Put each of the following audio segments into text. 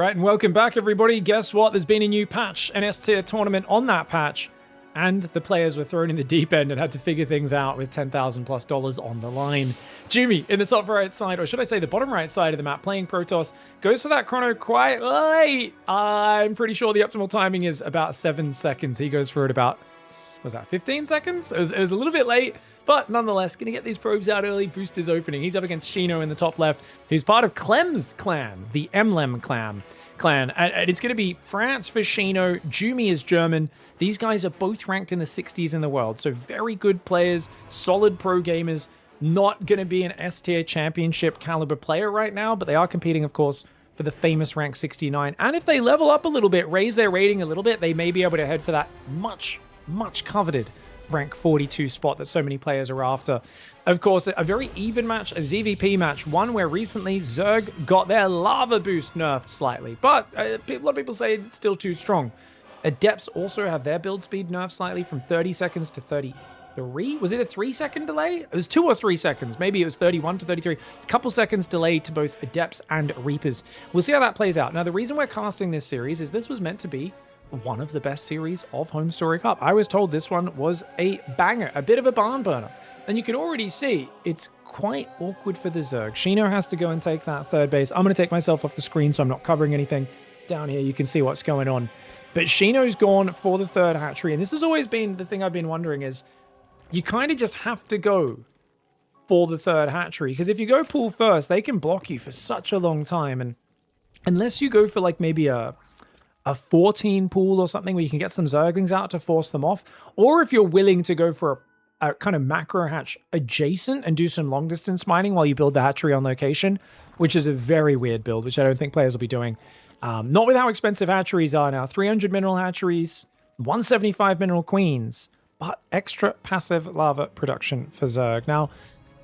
Right, and welcome back, everybody. Guess what? There's been a new patch, an S-tier tournament on that patch, and the players were thrown in the deep end and had to figure things out with $10,000+ on the line. Jumy, in the top right side, or should I say the bottom right side of the map, playing Protoss, goes for that chrono quite late. I'm pretty sure the optimal timing is about 7 seconds. He goes for it about, was that 15 seconds? It was a little bit late, but nonetheless, going to get these probes out early, boost his opening. He's up against Shino in the top left, who's part of Clem's clan, the Emlem clan. And it's going to be France for Shino. Jumy is German. These guys are both ranked in the 60s in the world, so very good players, solid pro gamers. Not going to be an S-tier championship caliber player right now, but they are competing, of course, for the famous rank 69. And if they level up a little bit, raise their rating a little bit, they may be able to head for that much coveted rank 42 spot that so many players are after. Of course, a very even match, a ZvP match, one where recently Zerg got their lava boost nerfed slightly, but a lot of people say it's still too strong. Adepts also have their build speed nerfed slightly from 30 seconds to 33. Was it a 3-second delay? It was 2 or 3 seconds. Maybe it was 31 to 33. A couple seconds delay to both Adepts and Reapers. We'll see how that plays out. Now, the reason we're casting this series is this was meant to be one of the best series of HomeStory Cup. I was told this one was a banger, a bit of a barn burner. And you can already see it's quite awkward for the Zerg. Shino has to go and take that third base. I'm going to take myself off the screen so I'm not covering anything. Down here, you can see what's going on. But Shino's gone for the third hatchery. And this has always been the thing I've been wondering is you kind of just have to go for the third hatchery. Because if you go pool first, they can block you for such a long time. And unless you go for like maybe a 14 pool or something where you can get some Zerglings out to force them off, or if you're willing to go for a kind of macro hatch adjacent and do some long distance mining while you build the hatchery on location, which is a very weird build, which I don't think players will be doing. Not with how expensive hatcheries are now. 300 mineral hatcheries, 175 mineral queens, but extra passive lava production for Zerg. Now,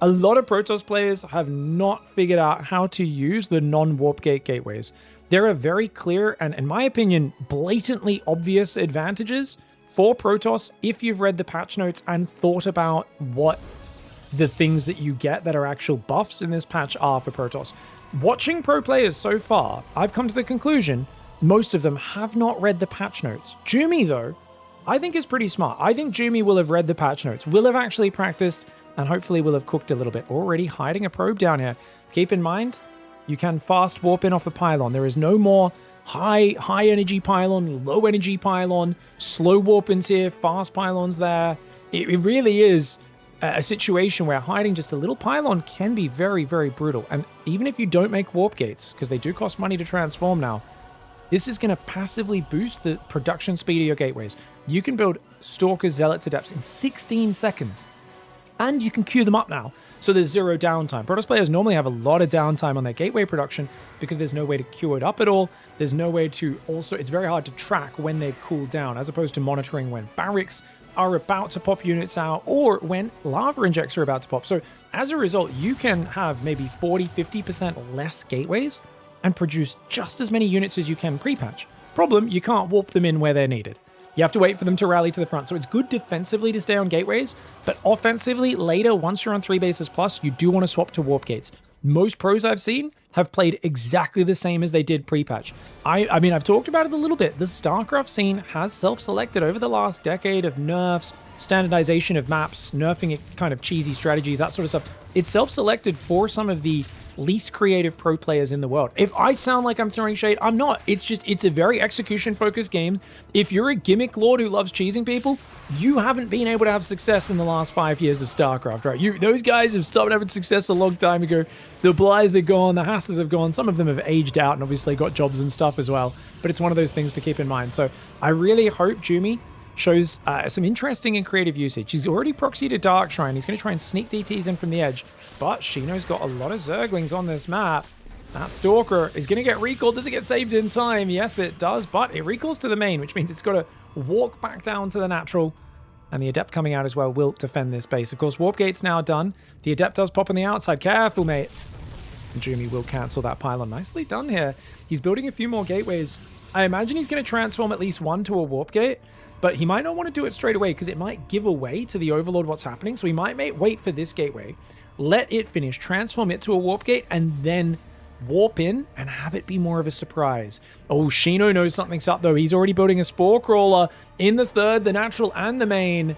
a lot of Protoss players have not figured out how to use the non-warp gate gateways. There are very clear and, in my opinion, blatantly obvious advantages for Protoss if you've read the patch notes and thought about what the things that you get that are actual buffs in this patch are for Protoss. Watching pro players so far, I've come to the conclusion most of them have not read the patch notes. Jumy, though, I think is pretty smart. I think Jumy will have read the patch notes, will have actually practiced, and hopefully will have cooked a little bit. Already hiding a probe down here. Keep in mind, you can fast warp in off a pylon. There is no more high energy pylon, low energy pylon, slow warp ins here, fast pylons there. It really is a situation where hiding just a little pylon can be very, very brutal. And even if you don't make warp gates, because they do cost money to transform now, this is going to passively boost the production speed of your gateways. You can build Stalkers, Zealots, Adepts in 16 seconds. And you can queue them up now, so there's zero downtime. Protoss players normally have a lot of downtime on their gateway production because there's no way to queue it up at all. There's no way to also, it's very hard to track when they've cooled down, as opposed to monitoring when barracks are about to pop units out or when lava injects are about to pop. So as a result, you can have maybe 40-50% less gateways and produce just as many units as you can pre-patch. Problem, you can't warp them in where they're needed. You have to wait for them to rally to the front. So it's good defensively to stay on gateways, but offensively, later, once you're on 3 bases plus, you do want to swap to warp gates. Most pros I've seen have played exactly the same as they did pre-patch. I mean, I've talked about it a little bit. The StarCraft scene has self-selected over the last decade of nerfs, standardization of maps, nerfing it, kind of cheesy strategies, that sort of stuff. It's self-selected for some of the least creative pro players in the world. If I sound like I'm throwing shade, I'm not. It's a very execution-focused game. If you're a gimmick lord who loves cheesing people, you haven't been able to have success in the last 5 years of StarCraft, right? Those guys have stopped having success a long time ago. The Blyes are gone, the Hasses have gone. Some of them have aged out and obviously got jobs and stuff as well. But it's one of those things to keep in mind. So I really hope Jumy shows some interesting and creative usage. He's already proxied a Dark Shrine. He's going to try and sneak DTs in from the edge. But Shino's got a lot of Zerglings on this map. That Stalker is going to get recalled. Does it get saved in time? Yes, it does. But it recalls to the main, which means it's got to walk back down to the natural. And the Adept coming out as well will defend this base. Of course, Warp Gate's now done. The Adept does pop on the outside. Careful, mate. And Jumy will cancel that pylon. Nicely done here. He's building a few more gateways. I imagine he's going to transform at least one to a Warp Gate. But he might not want to do it straight away because it might give away to the Overlord what's happening. So he might wait for this gateway, let it finish, transform it to a warp gate, and then warp in and have it be more of a surprise. Oh, Shino knows something's up, though. He's already building a Spore Crawler in the third, the natural, and the main.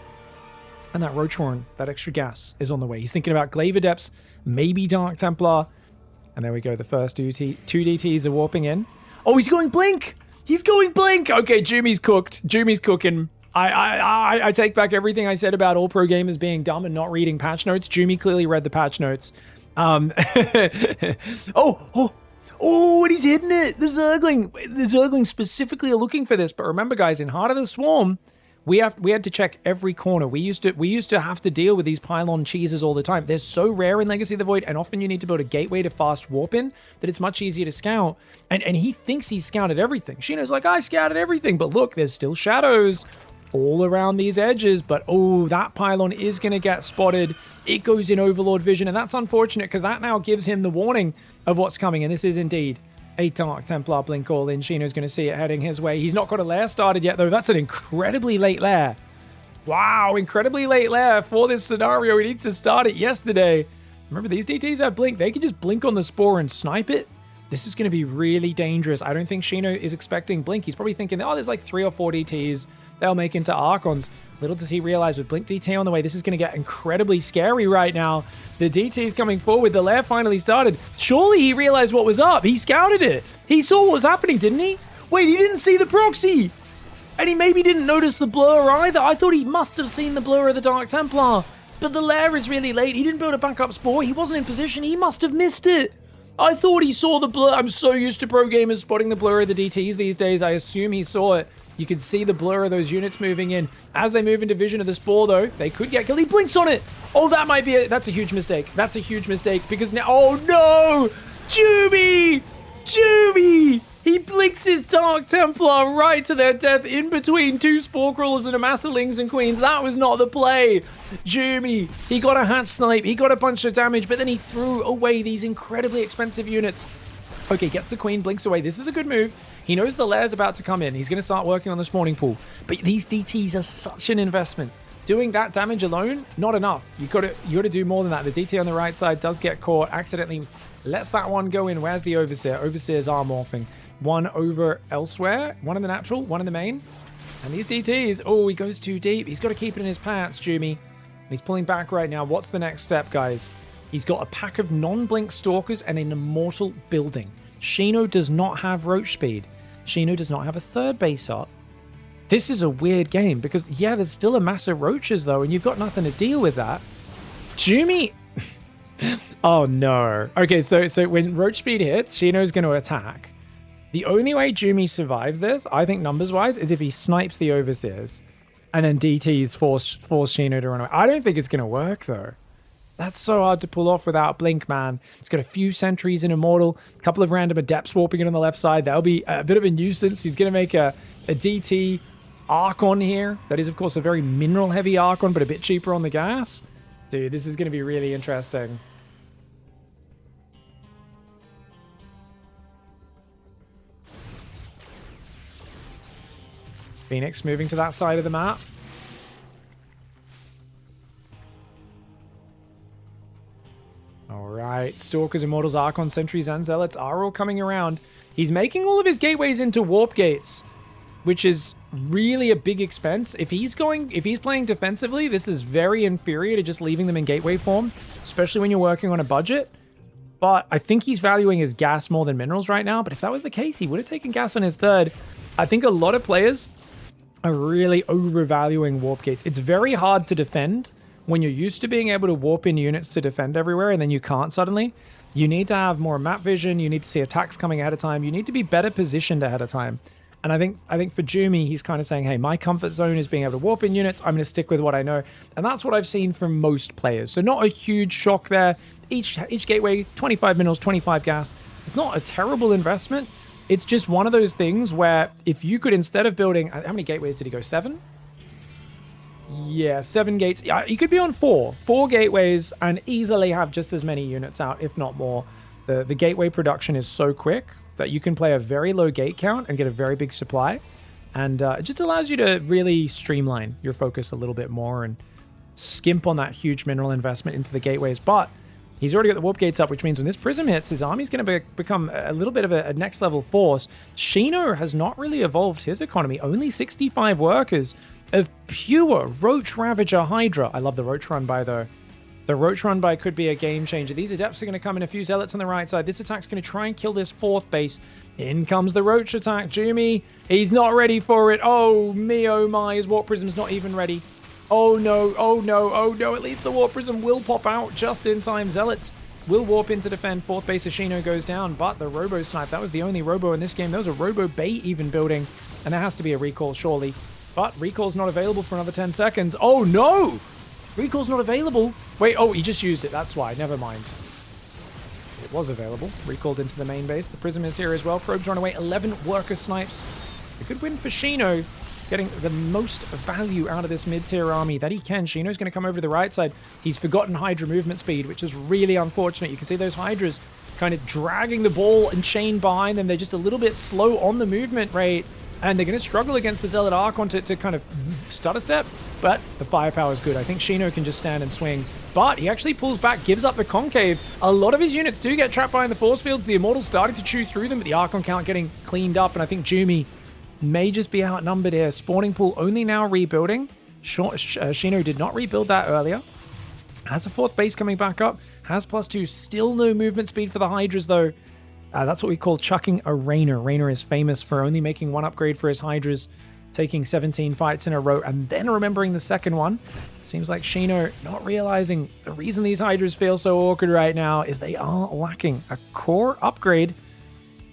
And that Roach Horn, that extra gas, is on the way. He's thinking about Glaive Adepts, maybe Dark Templar. And there we go. The first two DTs are warping in. Oh, he's going Blink! He's going Blink! Okay, Jumy's cooked. Jumy's cooking. I take back everything I said about all pro gamers being dumb and not reading patch notes. Jumy clearly read the patch notes. Oh, and he's hitting it. The Zergling specifically are looking for this. But remember, guys, in Heart of the Swarm, we had to check every corner. We used to have to deal with these pylon cheeses all the time. They're so rare in Legacy of the Void, and often you need to build a gateway to fast warp in that it's much easier to scout. And he thinks he's scouted everything. Shino's like, I scouted everything, but look, there's still shadows all around these edges. But oh, that pylon is going to get spotted. It goes in Overlord vision, and that's unfortunate because that now gives him the warning of what's coming. And this is indeed a Dark Templar blink all in. Shino's going to see it heading his way. He's not got a lair started yet, though. That's an incredibly late lair. Wow, incredibly late lair for this scenario. He needs to start it yesterday. Remember, these DTs have blink. They can just blink on the Spore and snipe it. This is going to be really dangerous. I don't think Shino is expecting blink. He's probably thinking, oh, there's like 3 or 4 DTs they'll make into Archons. Little does he realize with Blink DT on the way, this is going to get incredibly scary right now. The DT is coming forward. The lair finally started. Surely he realized what was up. He scouted it. He saw what was happening, didn't he? Wait, he didn't see the proxy. And he maybe didn't notice the blur either. I thought he must have seen the blur of the Dark Templar. But the lair is really late. He didn't build a backup Spore. He wasn't in position. He must have missed it. I thought he saw the blur. I'm so used to pro gamers spotting the blur of the DTs these days. I assume he saw it. You can see the blur of those units moving in. As they move into vision of the Spore, though, they could get killed. He blinks on it. Oh, that might be it. That's a huge mistake. That's a huge mistake because now... Oh, no! Jumy! Jumy! He blinks his Dark Templar right to their death in between 2 Spore Crawlers and a mass of Lings and Queens. That was not the play. Jumy, he got a hatch snipe. He got a bunch of damage, but then he threw away these incredibly expensive units. Okay, gets the Queen, blinks away. This is a good move. He knows the lair's about to come in. He's going to start working on the spawning pool. But these DTs are such an investment. Doing that damage alone, not enough. You got to do more than that. The DT on the right side does get caught. Accidentally lets that one go in. Where's the Overseer? Overseers are morphing. One over elsewhere. One in the natural, one in the main. And these DTs, oh, he goes too deep. He's got to keep it in his pants, Jumy. He's pulling back right now. What's the next step, guys? He's got a pack of non-blink stalkers and an immortal building. Shino does not have roach speed. Shino does not have a third base up. This is a weird game because, yeah, there's still a mass of roaches, though, and you've got nothing to deal with that. Jumy... Oh, no. Okay, so when roach speed hits, Shino's going to attack. The only way Jumy survives this, I think numbers-wise, is if he snipes the Overseers and then DTs force Shino to run away. I don't think it's going to work, though. That's so hard to pull off without blink, man. It's got a few sentries in Immortal, a couple of random adepts warping in on the left side. That'll be a bit of a nuisance. He's going to make a DT Archon here. That is, of course, a very mineral-heavy Archon, but a bit cheaper on the gas. Dude, this is going to be really interesting. Phoenix moving to that side of the map. Alright, Stalkers, Immortals, Archon, Sentries, and Zealots are all coming around. He's making all of his gateways into warp gates, which is really a big expense. If he's playing defensively, this is very inferior to just leaving them in gateway form, especially when you're working on a budget. But I think he's valuing his gas more than minerals right now. But if that was the case, he would have taken gas on his third. I think a lot of players are really overvaluing warp gates. It's very hard to defend when you're used to being able to warp in units to defend everywhere and then you can't suddenly. You need to have more map vision. You need to see attacks coming ahead of time. You need to be better positioned ahead of time. And I think for Jumy, he's kind of saying, hey, my comfort zone is being able to warp in units. I'm going to stick with what I know. And that's what I've seen from most players. So not a huge shock there. Each gateway, 25 minerals, 25 gas. It's not a terrible investment. It's just one of those things where if you could, instead of building... How many gateways did he go? 7? Yeah, 7 gates. Yeah, you could be on 4. 4 gateways and easily have just as many units out, if not more. The gateway production is so quick that you can play a very low gate count and get a very big supply. And it just allows you to really streamline your focus a little bit more and skimp on that huge mineral investment into the gateways. But He's already got the warp gates up, which means when this prism hits, his army's going to become a little bit of a next level force. Shino has not really evolved his economy. Only 65 workers of pure Roach Ravager Hydra. I love the Roach Run by, though. The Roach Run by could be a game changer. These Adepts are going to come in, a few Zealots on the right side. This attack's going to try and kill this 4th base. In comes the Roach attack. Jumy, he's not ready for it. Oh me, oh my, his Warp Prism's not even ready. Oh no, oh no, oh no, at least the Warp Prism will pop out just in time. Zealots will warp in to defend. 4th base of Shino goes down, but the Robo Snipe, that was the only Robo in this game. There was a Robo Bait even building, and there has to be a recall, surely. But recall's not available for another 10 seconds. Oh no! Recall's not available. Wait, oh, he just used it. That's why. Never mind. It was available. Recalled into the main base. The Prism is here as well. Probes run away. 11 worker snipes. A good win for Shino, getting the most value out of this mid-tier army that he can. Shino's going to come over to the right side. He's forgotten Hydra movement speed, which is really unfortunate. You can see those Hydras kind of dragging the ball and chain behind them. They're just a little bit slow on the movement rate, and they're going to struggle against the Zealot Archon to kind of stutter step, but the firepower is good. I think Shino can just stand and swing, but he actually pulls back, gives up the Concave. A lot of his units do get trapped behind the force fields. The Immortals starting to chew through them, but the Archon count getting cleaned up, and I think Jumy may just be outnumbered here. Spawning pool only now rebuilding. Shino did not rebuild that earlier. Has a 4th base coming back up. Has +2. Still no movement speed for the Hydras, though. That's what we call chucking a Rainer. Rainer is famous for only making 1 upgrade for his Hydras, taking 17 fights in a row, and then remembering the second one. Seems like Shino not realizing the reason these Hydras feel so awkward right now is they are lacking a core upgrade.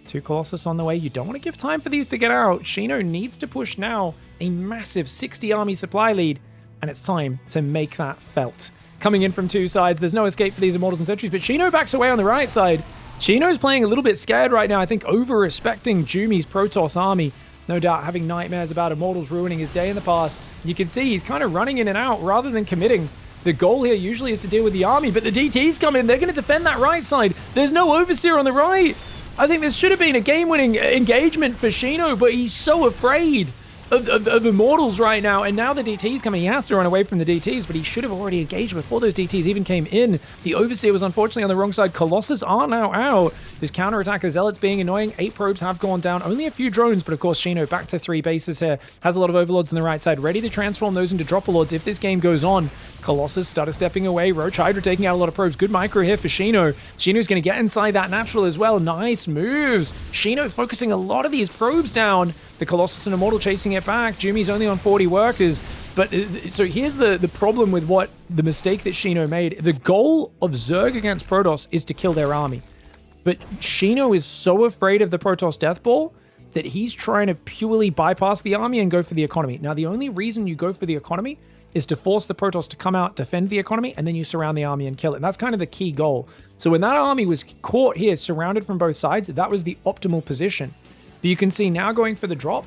2 Colossus on the way. You don't want to give time for these to get out. Shino needs to push now a massive 60 army supply lead, and it's time to make that felt. Coming in from 2 sides, there's no escape for these Immortals and Sentries, but Shino backs away on the right side. Shino's playing a little bit scared right now, I think, over-respecting Jumy's Protoss army. No doubt having nightmares about Immortals ruining his day in the past. You can see he's kind of running in and out rather than committing. The goal here usually is to deal with the army, but the DTs come in. They're going to defend that right side. There's no Overseer on the right. I think this should have been a game-winning engagement for Shino, but he's so afraid of Immortals right now, and now the DT's coming. He has to run away from the DTs, but he should have already engaged before those DTs even came in. The Overseer was unfortunately on the wrong side. Colossus are now out. This counterattack of Zealots being annoying. 8 probes have gone down. Only a few drones, but of course Shino back to 3 bases here. Has a lot of Overlords on the right side, ready to transform those into Dropperlords if this game goes on. Colossus stutter stepping away. Roach Hydra taking out a lot of probes. Good micro here for Shino. Shino's going to get inside that natural as well. Nice moves. Shino focusing a lot of these probes down. The Colossus and Immortal chasing it back. Jumy's only on 40 workers. But so here's the problem with the mistake that Shino made. The goal of Zerg against Protoss is to kill their army. But Shino is so afraid of the Protoss Death Ball that he's trying to purely bypass the army and go for the economy. Now, the only reason you go for the economy is to force the Protoss to come out, defend the economy, and then you surround the army and kill it. And that's kind of the key goal. So when that army was caught here, surrounded from both sides, that was the optimal position. But you can see now going for the drop,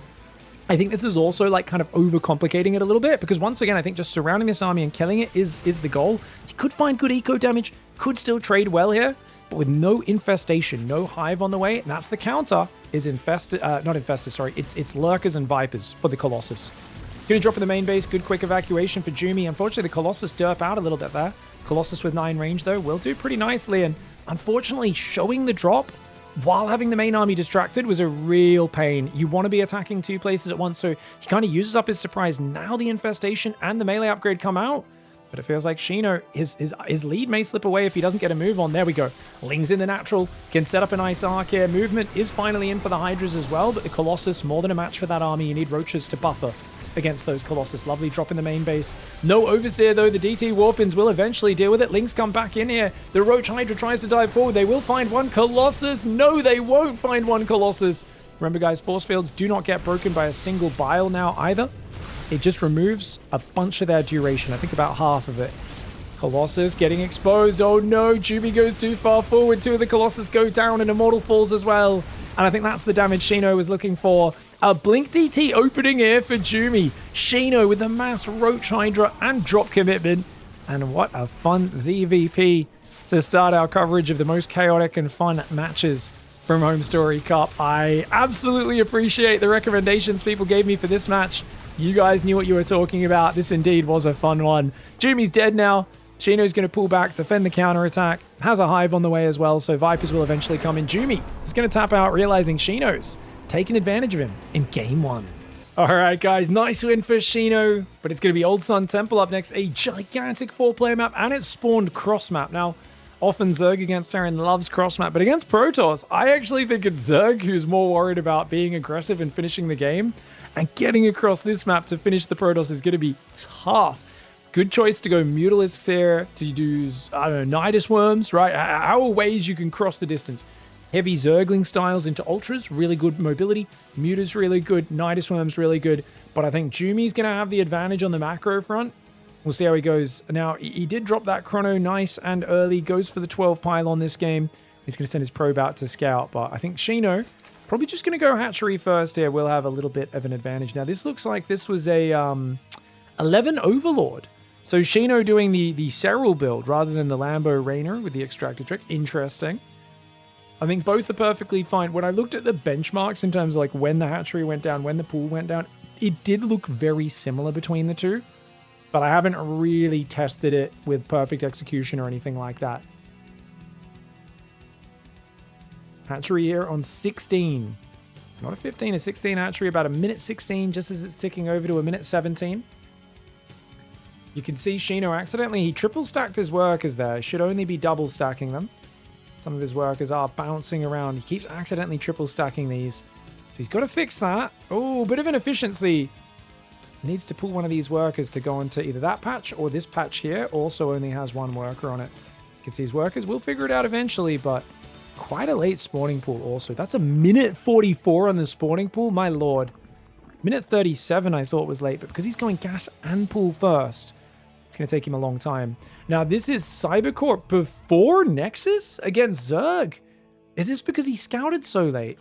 I think this is also like kind of overcomplicating it a little bit, because once again, I think just surrounding this army and killing it is the goal. He could find good eco damage, could still trade well here, but with no infestation, no hive on the way, and that's the counter, is it's lurkers and vipers for the Colossus. Gonna drop in the main base, good quick evacuation for Jumy. Unfortunately, the Colossus derp out a little bit there. Colossus with 9 range though, will do pretty nicely, and unfortunately showing the drop while having the main army distracted was a real pain. You want to be attacking 2 places at once, so he kind of uses up his surprise. Now the infestation and the melee upgrade come out, but it feels like Shino, his lead may slip away if he doesn't get a move on. There we go. Ling's in the natural, can set up a nice arc here. Movement is finally in for the Hydras as well, but the Colossus, more than a match for that army. You need Roaches to buffer against those Colossus. Lovely drop in the main base. No Overseer though. The DT Warpins will eventually deal with it. Lings come back in here. The Roach Hydra tries to dive forward. They will find one Colossus. No, they won't find one Colossus. Remember guys, force fields do not get broken by a single bile now either. It just removes a bunch of their duration. I think about half of it. Colossus getting exposed. Oh no, Jumy goes too far forward. 2 of the Colossus go down and Immortal falls as well. And I think that's the damage Shino was looking for. A Blink DT opening here for Jumy. Shino with the mass Roach Hydra and drop commitment. And what a fun ZvP to start our coverage of the most chaotic and fun matches from HomeStory Cup. I absolutely appreciate the recommendations people gave me for this match. You guys knew what you were talking about. This indeed was a fun one. Jumy's dead now. Shino's going to pull back, defend the counterattack. Has a hive on the way as well, so Vipers will eventually come in. Jumy is going to tap out, realizing Shino's taking advantage of him in game 1. All right, guys, nice win for Shino, but it's going to be Old Sun Temple up next, a gigantic 4-player map, and it's spawned cross-map. Now, often Zerg against Terran loves cross-map, but against Protoss, I actually think it's Zerg who's more worried about being aggressive and finishing the game, and getting across this map to finish the Protoss is going to be tough. Good choice to go Mutalisks here, to use, I don't know, Nidus Worms, right? How are ways you can cross the distance? Heavy Zergling styles into Ultras, really good mobility. Muters really good. Nidus Worms really good. But I think Jumy's going to have the advantage on the macro front. We'll see how he goes. Now, he did drop that Chrono nice and early. Goes for the 12 pylon this game. He's going to send his probe out to scout. But I think Shino, probably just going to go hatchery first here. We'll have a little bit of an advantage. Now, this looks like this was a 11 Overlord. So Shino doing the Serral build rather than the Lambo Rainer with the extractor trick. Interesting. I think both are perfectly fine. When I looked at the benchmarks in terms of like when the hatchery went down, when the pool went down, it did look very similar between the two. But I haven't really tested it with perfect execution or anything like that. Hatchery here on 16. Not a 15, a 16 hatchery, about a minute 16, just as it's ticking over to a minute 17. You can see Shino accidentally, he triple stacked his workers there. Should only be double stacking them. Some of his workers are bouncing around. He keeps accidentally triple stacking these. So he's got to fix that. Oh, bit of inefficiency. Needs to pull one of these workers to go into either that patch or this patch here. Also only has one worker on it. You can see his workers will figure it out eventually, but quite a late spawning pool also. That's a minute 44 on the spawning pool. My lord. Minute 37 I thought was late, but because he's going gas and pool first, it's going to take him a long time. Now, this is Cybercorp before Nexus against Zerg. Is this because he scouted so late?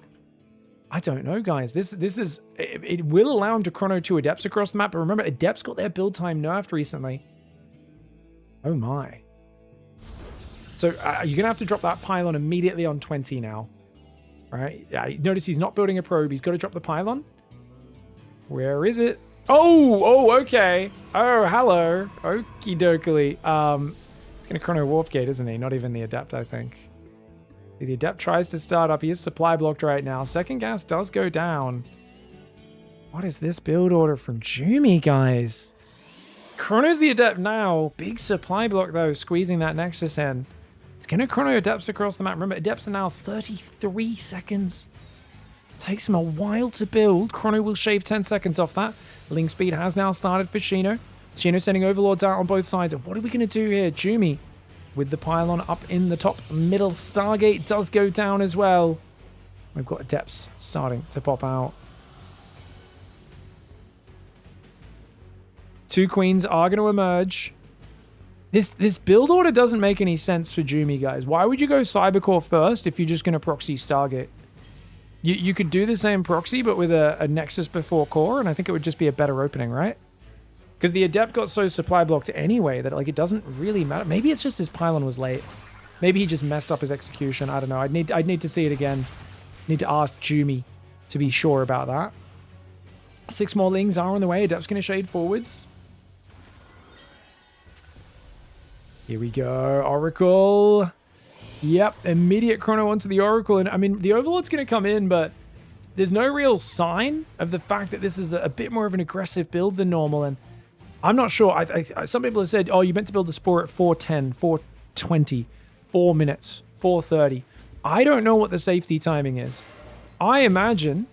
I don't know, guys. This is... It will allow him to chrono 2 Adepts across the map, but remember, Adepts got their build time nerfed recently. Oh, my. So, you're going to have to drop that pylon immediately on 20 now. All right? Notice he's not building a probe. He's got to drop the pylon. Where is it? Oh, okay. Oh, hello. Okie dokie. He's going to chrono Warp Gate, isn't he? Not even the Adept, I think. The Adept tries to start up. He is supply blocked right now. Second gas does go down. What is this build order from Jumy, guys? Chrono's the Adept now. Big supply block, though, squeezing that Nexus in. He's going to chrono Adepts across the map. Remember, Adepts are now 33 seconds. Takes him a while to build. Chrono will shave 10 seconds off that. Link speed has now started for Shino. Shino sending Overlords out on both sides. And what are we going to do here? Jumy with the pylon up in the top middle. Stargate does go down as well. We've got Adepts starting to pop out. 2 Queens are going to emerge. This build order doesn't make any sense for Jumy, guys. Why would you go Cybercore first if you're just going to proxy Stargate? You could do the same proxy, but with a Nexus before core, and I think it would just be a better opening, right? Because the Adept got so supply blocked anyway that like it doesn't really matter. Maybe it's just his pylon was late. Maybe he just messed up his execution. I don't know. I'd need to see it again. Need to ask Jumy to be sure about that. 6 more Lings are on the way. Adept's going to shade forwards. Here we go. Oracle. Yep, immediate chrono onto the Oracle. And I mean, the Overlord's going to come in, but there's no real sign of the fact that this is a bit more of an aggressive build than normal. And I'm not sure. Some people have said, oh, you meant to build the Spore at 4:10, 4:20, 4 minutes, 4:30. I don't know what the safety timing is. I imagine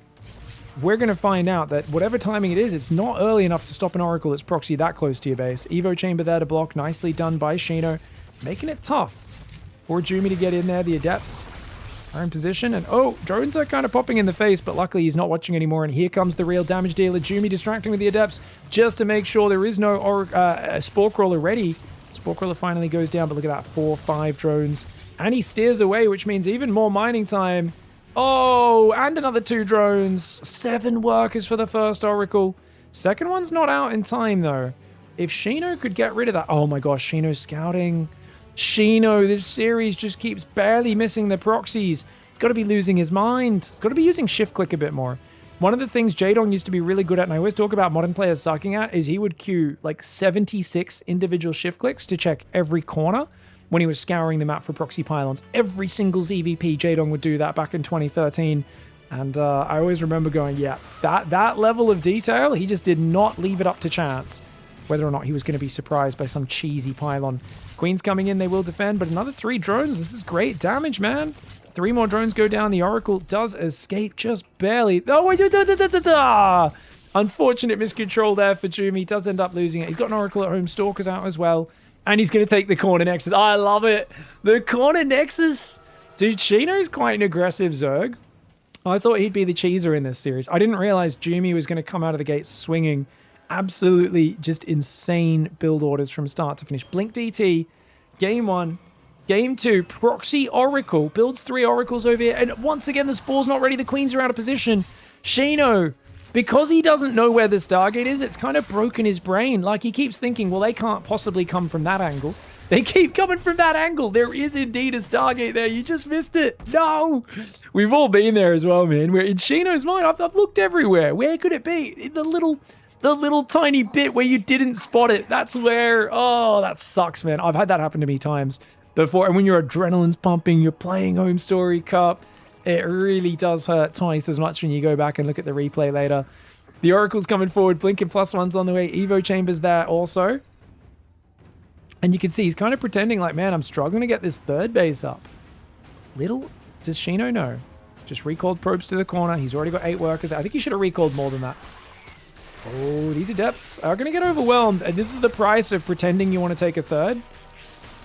we're going to find out that whatever timing it is, it's not early enough to stop an Oracle that's proxy that close to your base. Evo Chamber there to block. Nicely done by Shino. Making it tough for Jumy to get in there. The Adepts are in position. And oh, drones are kind of popping in the face, but luckily he's not watching anymore. And here comes the real damage dealer. Jumy distracting with the Adepts just to make sure there is no Spore Crawler ready. Spore Crawler finally goes down, but look at that. 4, 5 drones. And he steers away, which means even more mining time. Oh, and another 2 drones. 7 workers for the first Oracle. Second one's not out in time, though. If Shino could get rid of that... Oh my gosh, Shino's scouting. Shino, this series just keeps barely missing the proxies. He's got to be losing his mind. He's got to be using shift click a bit more. One of the things Jaedong used to be really good at, and I always talk about modern players sucking at, is he would queue like 76 individual shift clicks to check every corner when he was scouring the map for proxy pylons. Every single ZvP, Jaedong would do that back in 2013. And I always remember going, yeah, that level of detail, he just did not leave it up to chance whether or not he was going to be surprised by some cheesy pylon. Queen's coming in, they will defend, but another 3 drones. This is great damage, man. 3 more drones go down. The Oracle does escape just barely. Oh, wait, unfortunate miscontrol there for Jumy. Does end up losing it. He's got an Oracle at home, Stalkers out as well. And he's going to take the corner Nexus. I love it. The corner Nexus. Dude, Shino's quite an aggressive Zerg. I thought he'd be the cheeser in this series. I didn't realize Jumy was going to come out of the gate swinging. Absolutely just insane build orders from start to finish. Blink DT, game 1. Game 2, proxy Oracle. Builds 3 Oracles over here. And once again, the Spore's not ready. The Queens are out of position. Shino, because he doesn't know where the Stargate is, it's kind of broken his brain. Like, he keeps thinking, well, they can't possibly come from that angle. They keep coming from that angle. There is indeed a Stargate there. You just missed it. No. We've all been there as well, man. We're in Shino's mind. I've looked everywhere. Where could it be? In the little tiny bit where you didn't spot it. That's where, oh, that sucks, man. I've had that happen to me times before. And when your adrenaline's pumping, you're playing HomeStory Cup, it really does hurt twice as much when you go back and look at the replay later. The Oracle's coming forward. Blinking +1's on the way. Evo Chamber's there also. And you can see he's kind of pretending like, man, I'm struggling to get this 3rd base up. Little does Shino know. Just recalled probes to the corner. He's already got 8 workers there. I think he should have recalled more than that. Oh, these Adepts are going to get overwhelmed. And this is the price of pretending you want to take a 3rd.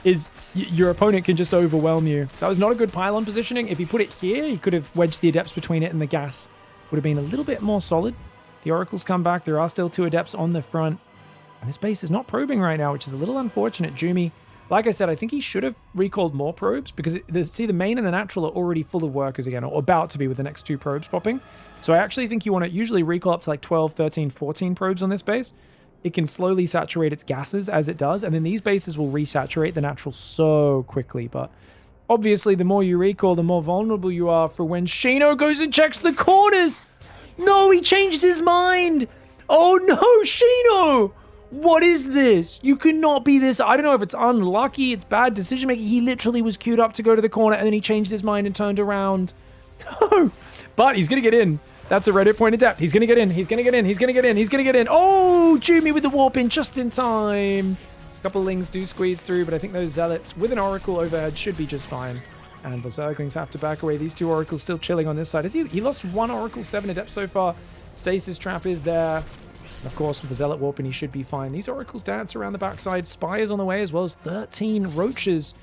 Is your opponent can just overwhelm you. That was not a good pylon positioning. If he put it here, he could have wedged the Adepts between it and the gas. Would have been a little bit more solid. The Oracles come back. There are still 2 Adepts on the front. And this base is not probing right now, which is a little unfortunate. Jumy, like I said, I think he should have recalled more probes because, see, the main and the natural are already full of workers again, or about to be with the next 2 probes popping. So I actually think you want to usually recall up to like 12, 13, 14 probes on this base. It can slowly saturate its gases as it does, and then these bases will resaturate the natural so quickly. But obviously, the more you recall, the more vulnerable you are for when Shino goes and checks the corners. No, he changed his mind. Oh no, Shino! What is this? You cannot be this. I don't know if it's unlucky, it's bad decision making. He literally was queued up to go to the corner and then he changed his mind and turned around. No, but he's going to get in. That's a Reddit point adept. He's going to get in. He's going to get in. He's going to get in. He's going to get in. Oh, Jumy with the warp in just in time. A couple of Lings do squeeze through, but I think those Zealots with an Oracle overhead should be just fine. And the Zerglings have to back away. These 2 Oracles still chilling on this side. He lost 1 Oracle, 7 Adepts so far. Stasis Trap is there. Of course, with the Zealot warping, he should be fine. These Oracles dance around the backside. Spires on the way, as well as 13 Roaches.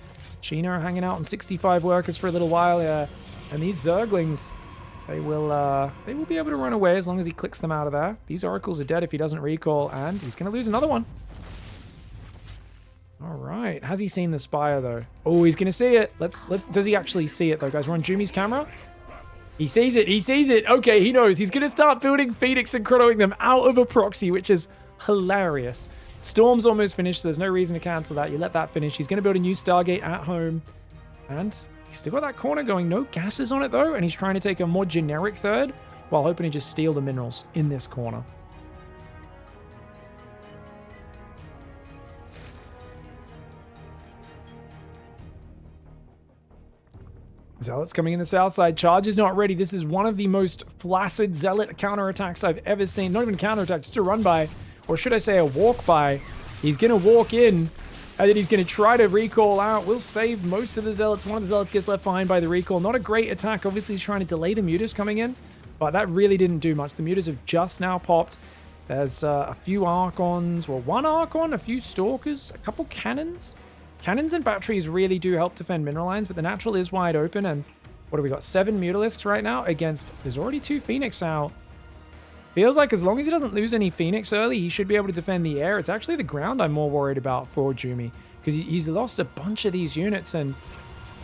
Shino are hanging out on 65 workers for a little while here. And these Zerglings, they will be able to run away as long as he clicks them out of there. These Oracles are dead if he doesn't recall, and he's going to lose another one. All right. Has he seen the Spire, though? Oh, he's going to see it. Does he actually see it, though, guys? We're on Jumy's camera. He sees it. He sees it. Okay, he knows. He's going to start building Phoenix and chronoing them out of a proxy, which is hilarious. Storm's almost finished, so there's no reason to cancel that. You let that finish. He's going to build a new Stargate at home. And he's still got that corner going. No gases on it, though. And he's trying to take a more generic 3rd while hoping to just steal the minerals in this corner. Zealots coming in the south side. Charge is not ready. This is one of the most flaccid Zealot counterattacks I've ever seen. Not even a counterattack, just a run by. Or should I say a walk by. He's going to walk in. And then he's going to try to recall out. We'll save most of the Zealots. One of the Zealots gets left behind by the recall. Not a great attack. Obviously, he's trying to delay the Mutas coming in. But that really didn't do much. The Mutas have just now popped. There's a few Archons. Well, 1 Archon, a few Stalkers, a couple Cannons. Cannons and batteries really do help defend mineral lines, but the natural is wide open. And what have we got? 7 Mutalisks right now against... There's already 2 Phoenix out. Feels like as long as he doesn't lose any Phoenix early, he should be able to defend the air. It's actually the ground I'm more worried about for Jumy, because he's lost a bunch of these units. And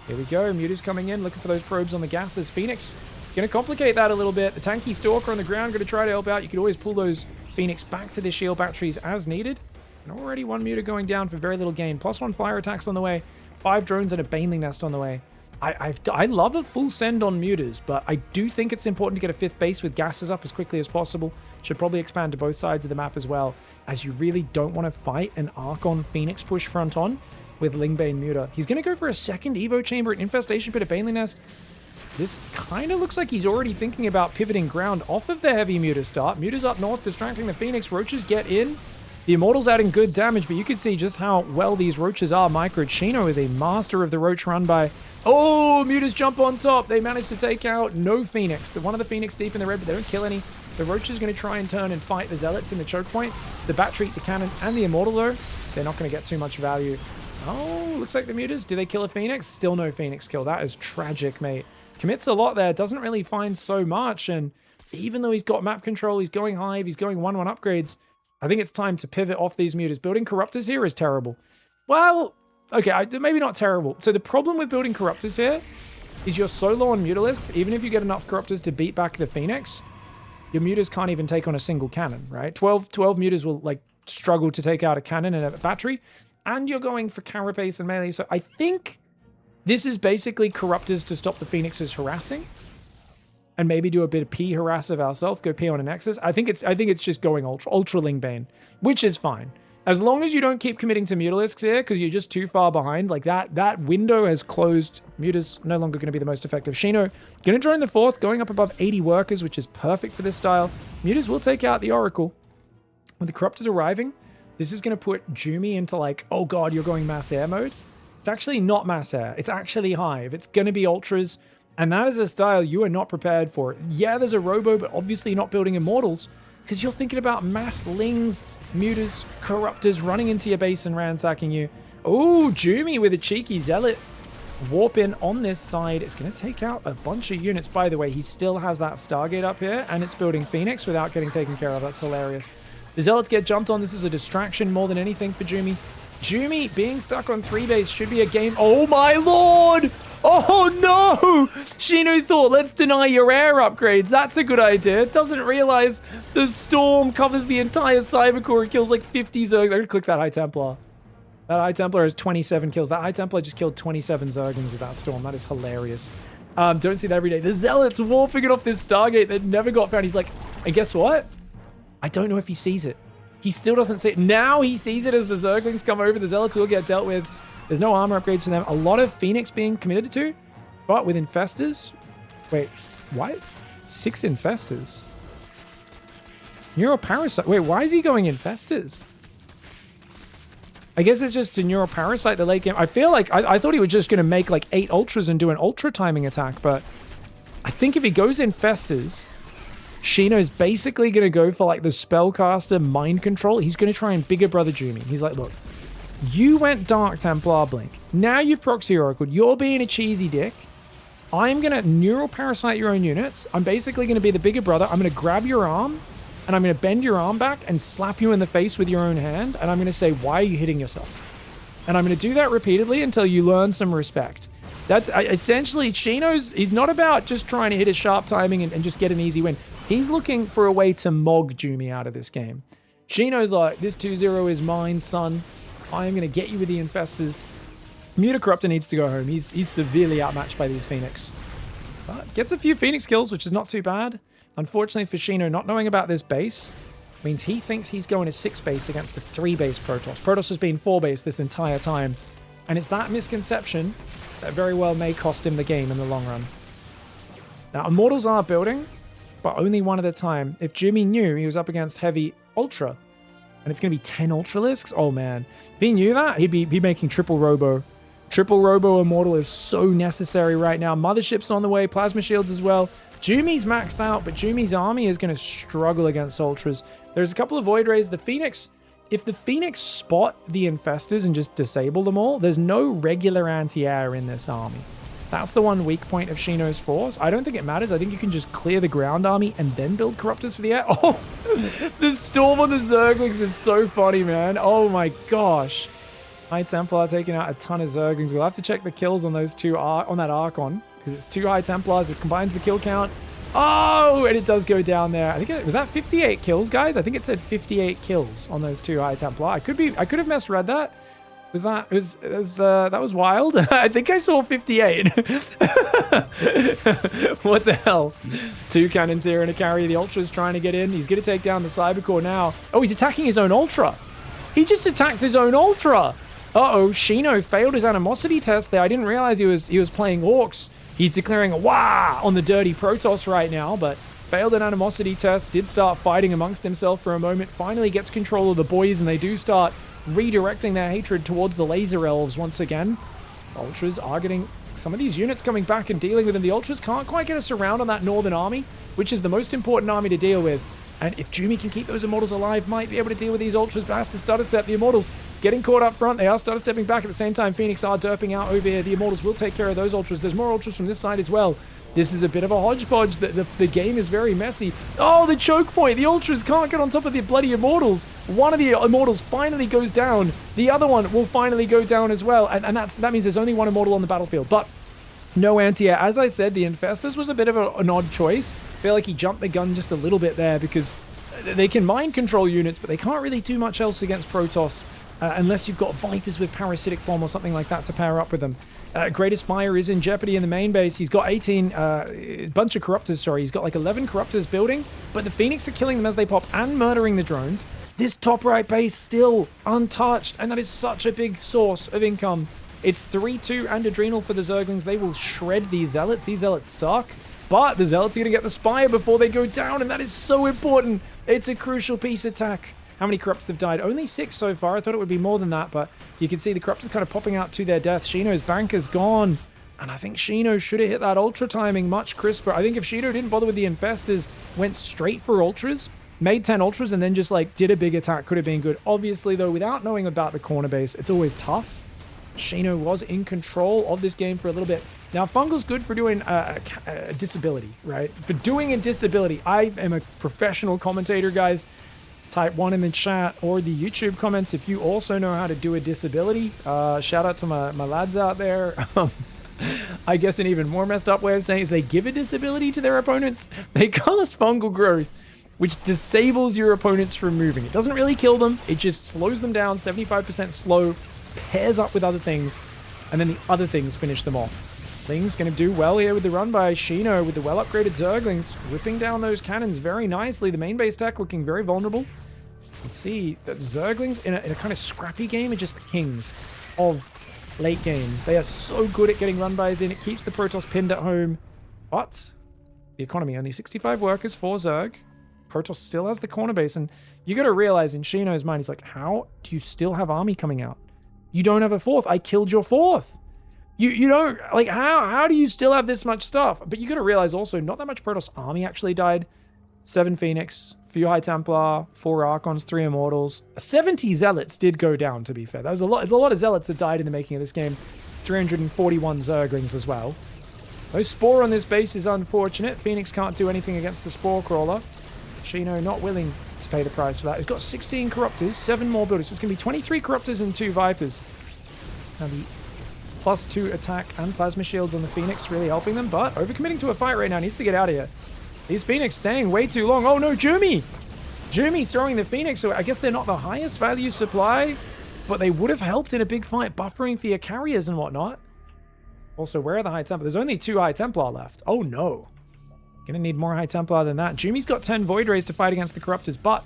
here we go. Muta's coming in, looking for those probes on the gas. There's Phoenix. Going to complicate that a little bit. The tanky Stalker on the ground going to try to help out. You could always pull those Phoenix back to the shield batteries as needed. And already 1 Muta going down for very little gain. +1 flyer attacks on the way. 5 drones and a Baneling Nest on the way. I love a full send on Mutas, but I do think it's important to get a 5th base with gases up as quickly as possible. Should probably expand to both sides of the map as well, as you really don't want to fight an Archon Phoenix push front on with Lingbane Muta. He's going to go for a second Evo Chamber, an Infestation Pit, a Baneley Nest. This kind of looks like he's already thinking about pivoting ground off of the heavy Muta start. Muta's up north, distracting the Phoenix. Roaches get in. The Immortal's adding good damage, but you can see just how well these Roaches are microed. Shino is a master of the Roach run by... Oh, Mutas jump on top. They managed to take out no Phoenix. One of the Phoenix deep in the red, but they don't kill any. The Roach is going to try and turn and fight the Zealots in the choke point. The Battery, the Cannon, and the Immortal, though, they're not going to get too much value. Oh, looks like the Mutas. Do they kill a Phoenix? Still no Phoenix kill. That is tragic, mate. Commits a lot there. Doesn't really find so much. And even though he's got map control, he's going Hive, he's going 1-1 upgrades, I think it's time to pivot off these Mutas. Building Corruptors here is terrible. Well, okay, maybe not terrible. So the problem with building Corruptors here is you're so low on Mutalisks, even if you get enough Corruptors to beat back the Phoenix, your Mutas can't even take on a single cannon, right? 12 Mutas will, like, struggle to take out a cannon and a battery, and you're going for Carapace and melee. So I think this is basically Corruptors to stop the Phoenix's harassing, and maybe do a bit of P harass of ourselves, go P on a Nexus. I think it's just going Ultra Lingbane, which is fine. As long as you don't keep committing to Mutalisks here, because you're just too far behind, like that window has closed. Muta's no longer going to be the most effective. Shino going to join the 4th, going up above 80 workers, which is perfect for this style. Mutas will take out the Oracle. With the Corruptors arriving, this is going to put Jumy into like, oh god, you're going mass air mode. It's actually not mass air. It's actually Hive. It's going to be Ultras. And that is a style you are not prepared for. Yeah, there's a Robo, but obviously you're not building Immortals because you're thinking about mass Lings, Mutas, Corruptors running into your base and ransacking you. Oh, Jumy with a cheeky Zealot. Warp in on this side. It's going to take out a bunch of units. By the way, he still has that Stargate up here, and it's building Phoenix without getting taken care of. That's hilarious. The Zealots get jumped on. This is a distraction more than anything for Jumy. Jumy being stuck on 3 base should be a game. Oh my lord! Oh no! Shino thought, let's deny your air upgrades. That's a good idea. Doesn't realize the storm covers the entire Cybercore and kills like 50 Zergs. I'm gonna click that High Templar. That High Templar has 27 kills. That High Templar just killed 27 Zerglings with that storm. That is hilarious. Don't see that every day. The Zealots warping it off this Stargate that never got found. He's like, and guess what? I don't know if he sees it. He still doesn't see it. Now he sees it as the Zerglings come over. The Zealots will get dealt with. There's no armor upgrades for them. A lot of Phoenix being committed to, but with Infestors. Wait, what? 6 Infestors? Neuroparasite. Wait, why is he going Infestors? I guess it's just a Neuroparasite the late game. I feel like I thought he was just going to make like 8 Ultras and do an Ultra timing attack, but I think if he goes Infestors, Shino's basically going to go for like the Spellcaster Mind Control. He's going to try and Bigger Brother Jumy. He's like, look, you went Dark Templar Blink. Now you've Proxy Oracle. You're being a cheesy dick. I'm going to Neural Parasite your own units. I'm basically going to be the bigger brother. I'm going to grab your arm, and I'm going to bend your arm back and slap you in the face with your own hand, and I'm going to say, why are you hitting yourself? And I'm going to do that repeatedly until you learn some respect. That's essentially, he's not about just trying to hit a sharp timing and just get an easy win. He's looking for a way to mog Jumy out of this game. Shino's like, this 2-0 is mine, son. I am going to get you with the Infestors. Mutacorruptor needs to go home. He's severely outmatched by these Phoenix. But gets a few Phoenix kills, which is not too bad. Unfortunately for Shino, not knowing about this base means he thinks he's going to 6 base against a 3 base Protoss. Protoss has been 4 base this entire time. And it's that misconception that very well may cost him the game in the long run. Now, Immortals are building, but only one at a time. If Jumy knew he was up against heavy Ultra, and it's going to be 10 Ultralisks, oh man. If he knew that, he'd be making triple Robo. Triple Robo Immortal is so necessary right now. Mothership's on the way, Plasma Shields as well. Jumy's maxed out, but Jumy's army is going to struggle against Ultras. There's a couple of Void Rays. The Phoenix, if the Phoenix spot the Infestors and just disable them all, there's no regular anti-air in this army. That's the one weak point of Shino's force. I don't think it matters. I think you can just clear the ground army and then build Corruptors for the air. Oh, the storm on the Zerglings is so funny, man. Oh my gosh. High Templar taking out a ton of Zerglings. We'll have to check the kills on those two, on that Archon, because it's 2 High Templars. It combines the kill count. Oh, and it does go down there. I think was that 58 kills, guys? I think it said 58 kills on those 2 High Templar. I could have misread that. that that was wild. I think I saw 58. What the hell? 2 cannons here and a carrier. The Ultra's trying to get in. He's going to take down the Cybercore now. Oh, he's attacking his own Ultra. He just attacked his own Ultra. Uh-oh, Shino failed his animosity test there. I didn't realize he was playing Orcs. He's declaring a wah on the dirty Protoss right now, but failed an animosity test, did start fighting amongst himself for a moment, finally gets control of the boys, and they do start redirecting their hatred towards the laser elves once again. Ultras are getting some of these units coming back and dealing with them. The Ultras can't quite get us around on that northern army, which is the most important army to deal with. And if Jumy can keep those Immortals alive, might be able to deal with these Ultras, but has to stutter step. The Immortals getting caught up front. They are stutter stepping back at the same time. Phoenix are derping out over here. The Immortals will take care of those Ultras. There's more Ultras from this side as well. This is a bit of a hodgepodge. The game is very messy. Oh, the choke point. The Ultras can't get on top of the bloody Immortals. One of the Immortals finally goes down. The other one will finally go down as well. And that means there's only one Immortal on the battlefield. But no anti-air. As I said, the Infestors was a bit of an odd choice. I feel like he jumped the gun just a little bit there because they can mind control units, but they can't really do much else against Protoss unless you've got Vipers with Parasitic Bomb or something like that to pair up with them. Greatest Fire is in jeopardy in the main base. He's got 18, bunch of Corruptors, sorry. He's got like 11 Corruptors building, but the Phoenix are killing them as they pop and murdering the drones. This top right base still untouched, and that is such a big source of income. It's 3-2 and Adrenal for the Zerglings. They will shred these Zealots. These Zealots suck, but the Zealots are going to get the Spire before they go down, and that is so important. It's a crucial piece attack. How many Corruptors have died? Only 6 so far. I thought it would be more than that, but you can see the Corruptors kind of popping out to their death. Shino's banker's gone, and I think Shino should have hit that Ultra timing much crisper. I think if Shino didn't bother with the Infestors, went straight for Ultras, made 10 Ultras, and then just like did a big attack, could have been good. Obviously, though, without knowing about the corner base, it's always tough. Shino was in control of this game for a little bit. Now, Fungal's good for doing a disability, right? For doing a disability. I am a professional commentator, guys. Type 1 in the chat or the YouTube comments if you also know how to do a disability. Shout out to my lads out there. I guess an even more messed up way of saying is they give a disability to their opponents. They cast Fungal Growth, which disables your opponents from moving. It doesn't really kill them. It just slows them down, 75% slow, pairs up with other things, and then the other things finish them off. Ling's going to do well here with the run by Shino with the well-upgraded Zerglings, whipping down those cannons very nicely. The main base tech looking very vulnerable. You can see that Zerglings in a kind of scrappy game are just kings of late game. They are so good at getting run-bys in. It keeps the Protoss pinned at home. But the economy, only 65 workers for Zerg. Protoss still has the corner base, and you got to realize in Shino's mind, he's like, how do you still have army coming out? You don't have a 4th. I killed your 4th. You don't, like, how do you still have this much stuff? But you got to realize also, not that much Protoss army actually died. 7 Phoenix, few High Templar, 4 Archons, 3 Immortals. 70 Zealots did go down, to be fair. There's a lot of Zealots that died in the making of this game. 341 Zerglings as well. No Spore on this base is unfortunate. Phoenix can't do anything against a Spore Crawler. Shino not willing to pay the price for that. He's got 16 Corruptors, 7 more builders. So it's going to be 23 Corruptors and 2 Vipers. Now the +2 attack and plasma shields on the Phoenix really helping them, but overcommitting to a fight right now. Needs to get out of here. These Phoenix staying way too long. Oh no, Jumy! Jumy throwing the Phoenix, so I guess they're not the highest value supply, but they would have helped in a big fight, buffering for your carriers and whatnot. Also, where are the High Templar? There's only 2 High Templar left. Oh no. Gonna need more High Templar than that. Jumy's got 10 Void Rays to fight against the Corruptors, but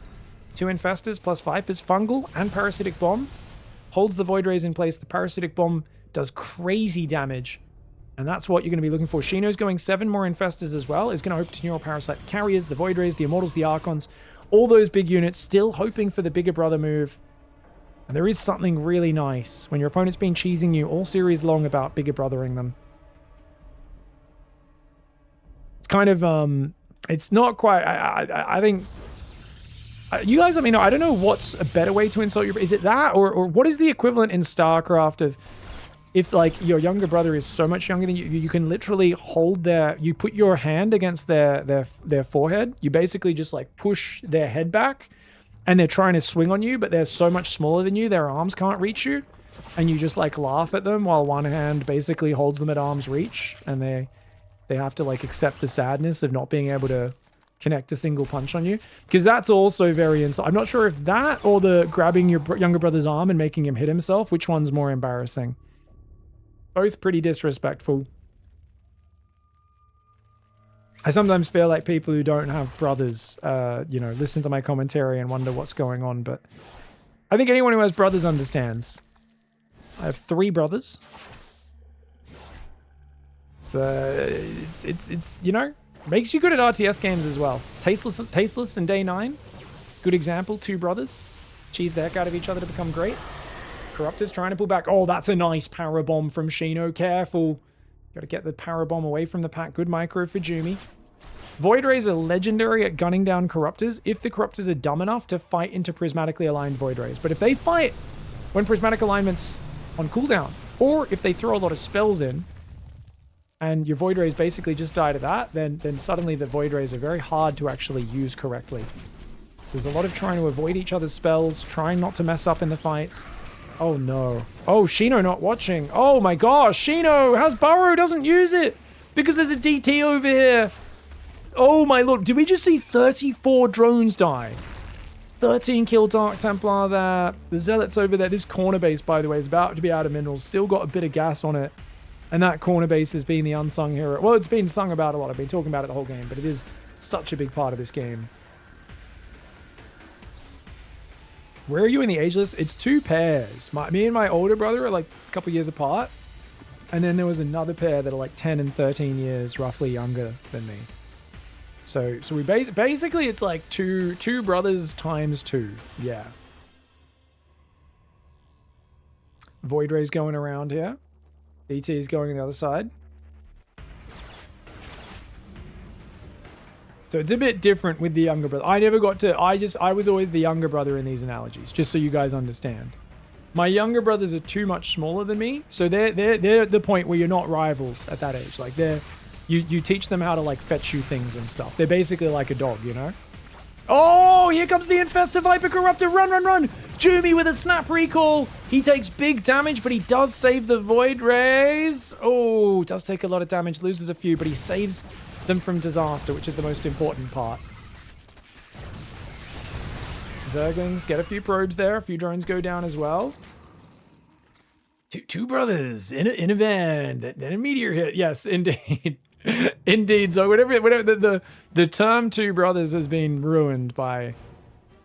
2 Infestors plus Vipers, Fungal, and Parasitic Bomb. Holds the Void Rays in place. The Parasitic Bomb does crazy damage. And that's what you're going to be looking for. Shino's going 7 more Infestors as well. Is going to hope to neural Parasite the Carriers, the Void Rays, the Immortals, the Archons. All those big units still hoping for the bigger brother move. And there is something really nice when your opponent's been cheesing you all series long about bigger brothering them. It's kind of, it's not quite, I think, you guys let me know. I don't know what's a better way to insult your, is it that? Or what is the equivalent in StarCraft of, if like your younger brother is so much younger than you, you can literally hold their, you put your hand against their forehead. You basically just like push their head back and they're trying to swing on you, but they're so much smaller than you, their arms can't reach you. And you just like laugh at them while one hand basically holds them at arm's reach. And they have to like accept the sadness of not being able to connect a single punch on you, because that's also very I'm not sure if that or the grabbing your younger brother's arm and making him hit himself, which one's more embarrassing. Both pretty disrespectful. I sometimes feel like people who don't have brothers, you know, listen to my commentary and wonder what's going on, but I think anyone who has brothers understands. I have 3 brothers. It's you know, makes you good at RTS games as well. Tasteless in day 9. Good example, 2 brothers. Cheese the heck out of each other to become great. Corruptor's trying to pull back. Oh, that's a nice power bomb from Shino. Careful. Got to get the power bomb away from the pack. Good micro for Jumy. Void Rays are legendary at gunning down Corruptors if the Corruptors are dumb enough to fight into prismatically aligned Void Rays. But if they fight when prismatic alignment's on cooldown, or if they throw a lot of spells in, and your Void Rays basically just die to that, then suddenly the Void Rays are very hard to actually use correctly. So there's a lot of trying to avoid each other's spells, trying not to mess up in the fights. Oh no. Oh, Shino not watching. Oh my gosh, Shino has Burrow, doesn't use it because there's a DT over here. Oh my lord, did we just see 34 drones die? 13 kill Dark Templar there. The Zealots over there. This corner base, by the way, is about to be out of minerals. Still got a bit of gas on it. And that corner base has been the unsung hero. Well, it's been sung about a lot. I've been talking about it the whole game, but it is such a big part of this game. Where are you in the age list? It's 2 pairs. Me and my older brother are like a couple years apart. And then there was another pair that are like 10 and 13 years roughly younger than me. So we basically it's like two brothers times 2. Yeah. Void Ray's going around here. DT is going on the other side. So it's a bit different with the younger brother. I never got to, I was always the younger brother in these analogies, just so you guys understand. My younger brothers are too much smaller than me, so they're at the point where you're not rivals at that age. Like you teach them how to like fetch you things and stuff. They're basically like a dog, you know? Oh, here comes the Infestor Viper Corruptor. Run, run, run. Jumy with a snap recall. He takes big damage, but he does save the Void Rays. Oh, does take a lot of damage, loses a few, but he saves them from disaster, which is the most important part. Zerglings get a few probes there. A few drones go down as well. Two brothers in a van. Then a meteor hit. Yes, indeed. Indeed. So whatever the term 2 brothers has been ruined by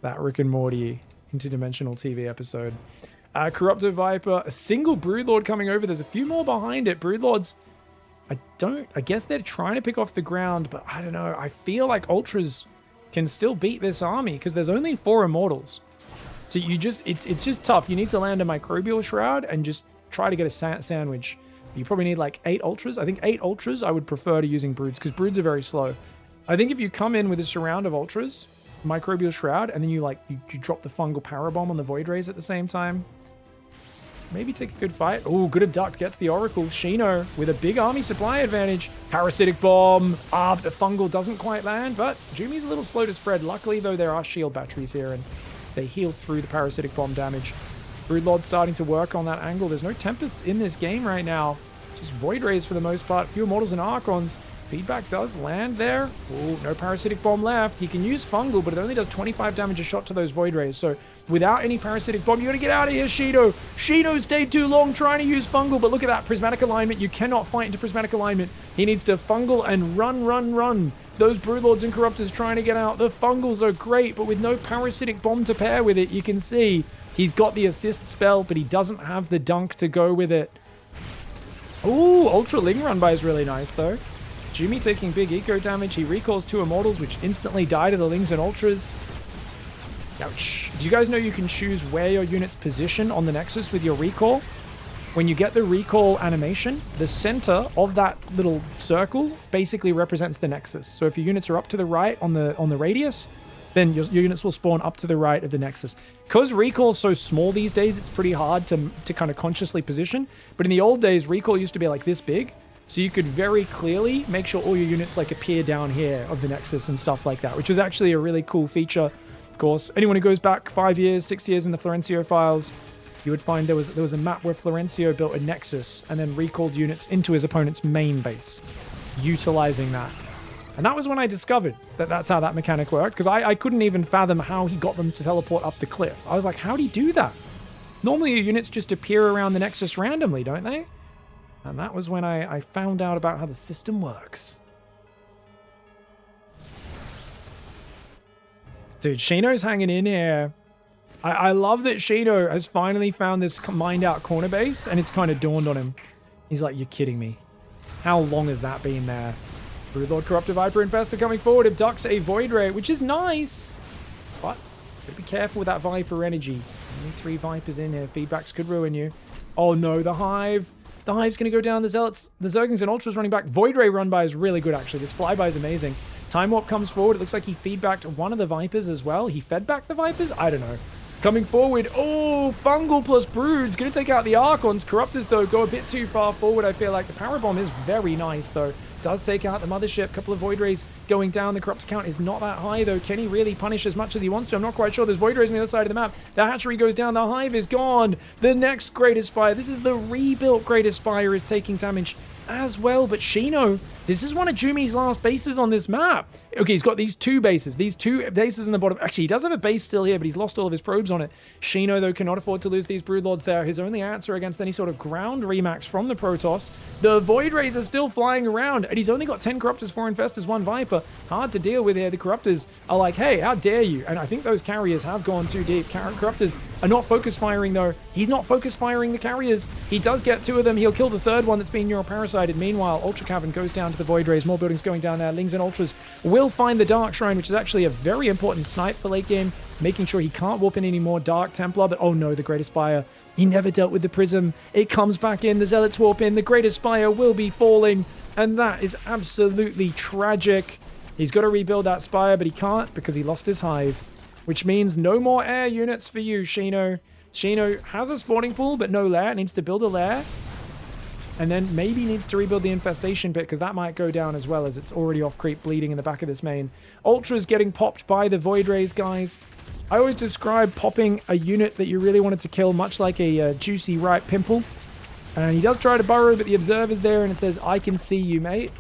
that Rick and Morty interdimensional TV episode. Corruptor Viper, a single Broodlord coming over. There's a few more behind it. Broodlords, I guess they're trying to pick off the ground, but I don't know. I feel like Ultras can still beat this army because there's only 4 Immortals. So it's just tough. You need to land a Microbial Shroud and just try to get a sandwich. You probably need like 8 Ultras. I think 8 Ultras I would prefer to using Broods because Broods are very slow. I think if you come in with a surround of Ultras, Microbial Shroud, and then you drop the Fungal Power Bomb on the Void Rays at the same time, maybe take a good fight. Oh, good abduct gets the Oracle. Shino with a big army supply advantage. Parasitic Bomb. But the Fungal doesn't quite land, but Jumy's a little slow to spread. Luckily, though, there are shield batteries here, and they heal through the Parasitic Bomb damage. Broodlord's starting to work on that angle. There's no Tempests in this game right now. Just Void Rays for the most part. Few Immortals and Archons. Feedback does land there. Oh, no Parasitic Bomb left. He can use Fungal, but it only does 25 damage a shot to those Void Rays. So without any Parasitic Bomb, you gotta get out of here, Shino. Shino stayed too long trying to use Fungal, but look at that Prismatic Alignment. You cannot fight into Prismatic Alignment. He needs to Fungal and run, run, run. Those Broodlords and Corruptors trying to get out. The Fungals are great, but with no Parasitic Bomb to pair with it, you can see he's got the assist spell, but he doesn't have the dunk to go with it. Ooh, Ultra Ling Run by is really nice, though. Jumy taking big eco damage. He recalls 2 Immortals, which instantly die to the Lings and Ultras. Ouch. Do you guys know you can choose where your units position on the Nexus with your recall? When you get the recall animation, the center of that little circle basically represents the Nexus. So if your units are up to the right on the radius, then your units will spawn up to the right of the Nexus. Because recall is so small these days, it's pretty hard to kind of consciously position. But in the old days, recall used to be like this big. So you could very clearly make sure all your units like appear down here of the Nexus and stuff like that, which was actually a really cool feature. Of course, anyone who goes back 5 years, 6 years in the Florencio files, you would find there was a map where Florencio built a Nexus and then recalled units into his opponent's main base, utilizing that. And that was when I discovered that that's how that mechanic worked, because I couldn't even fathom how he got them to teleport up the cliff. I was like, how'd he do that? Normally your units just appear around the Nexus randomly, don't they? And that was when I found out about how the system works. Dude, Shino's hanging in here. I love that Shino has finally found this mined out corner base, and it's kind of dawned on him. He's like, you're kidding me. How long has that been there? Broodlord, Corrupted Viper, Infestor coming forward, abducts a Void Ray, which is nice. But gotta be careful with that Viper energy. Only 3 Vipers in here. Feedbacks could ruin you. Oh no, the Hive. The Hive's gonna go down. The Zealots, the Zerglings and Ultras running back. Void Ray run by is really good, actually. This flyby is amazing. Time Warp comes forward. It looks like he feedbacked one of the Vipers as well. He fed back the Vipers? I don't know. Coming forward. Oh, Fungal plus Broods. Going to take out the Archons. Corruptors, though, go a bit too far forward. I feel like the Power Bomb is very nice, though. Does take out the Mothership. Couple of Void Rays going down. The Corruptor count is not that high, though. Can he really punish as much as he wants to? I'm not quite sure. There's Void Rays on the other side of the map. The Hatchery goes down. The Hive is gone. The next Greatest Spire. This is the rebuilt Greatest Spire is taking damage as well. But Shino, this is one of Jumy's last bases on this map. Okay, he's got these 2 bases. These 2 bases in the bottom. Actually, he does have a base still here, but he's lost all of his probes on it. Shino, though, cannot afford to lose these Broodlords there. His only answer against any sort of ground remax from the Protoss. The Void Rays are still flying around, and he's only got 10 Corruptors, 4 Infestors, 1 Viper. Hard to deal with here. The Corruptors are like, hey, how dare you? And I think those carriers have gone too deep. Corruptors are not focus firing, though. He's not focus firing the carriers. He does get 2 of them. He'll kill the 3rd one that's being neuroparasited. Meanwhile, Ultra Cavern goes down to the Void Rays. More buildings going down there. Lings and Ultras will find the Dark Shrine, which is actually a very important snipe for late game, making sure he can't warp in any more Dark Templar. But oh no, the Greatest Spire. He never dealt with the Prism. It comes back in. The Zealots warp in. The Greatest Spire will be falling, and that is absolutely tragic. He's got to rebuild that Spire, but he can't because he lost his Hive, which means no more air units for you, Shino. Shino has a spawning pool, but no lair. Needs to build a lair. And then maybe needs to rebuild the Infestation bit, because that might go down as well, as it's already off creep bleeding in the back of this main. Ultra's getting popped by the Void Rays, guys. I always describe popping a unit that you really wanted to kill much like a juicy ripe pimple. And he does try to burrow, but the Observer's there, and it says, I can see you, mate.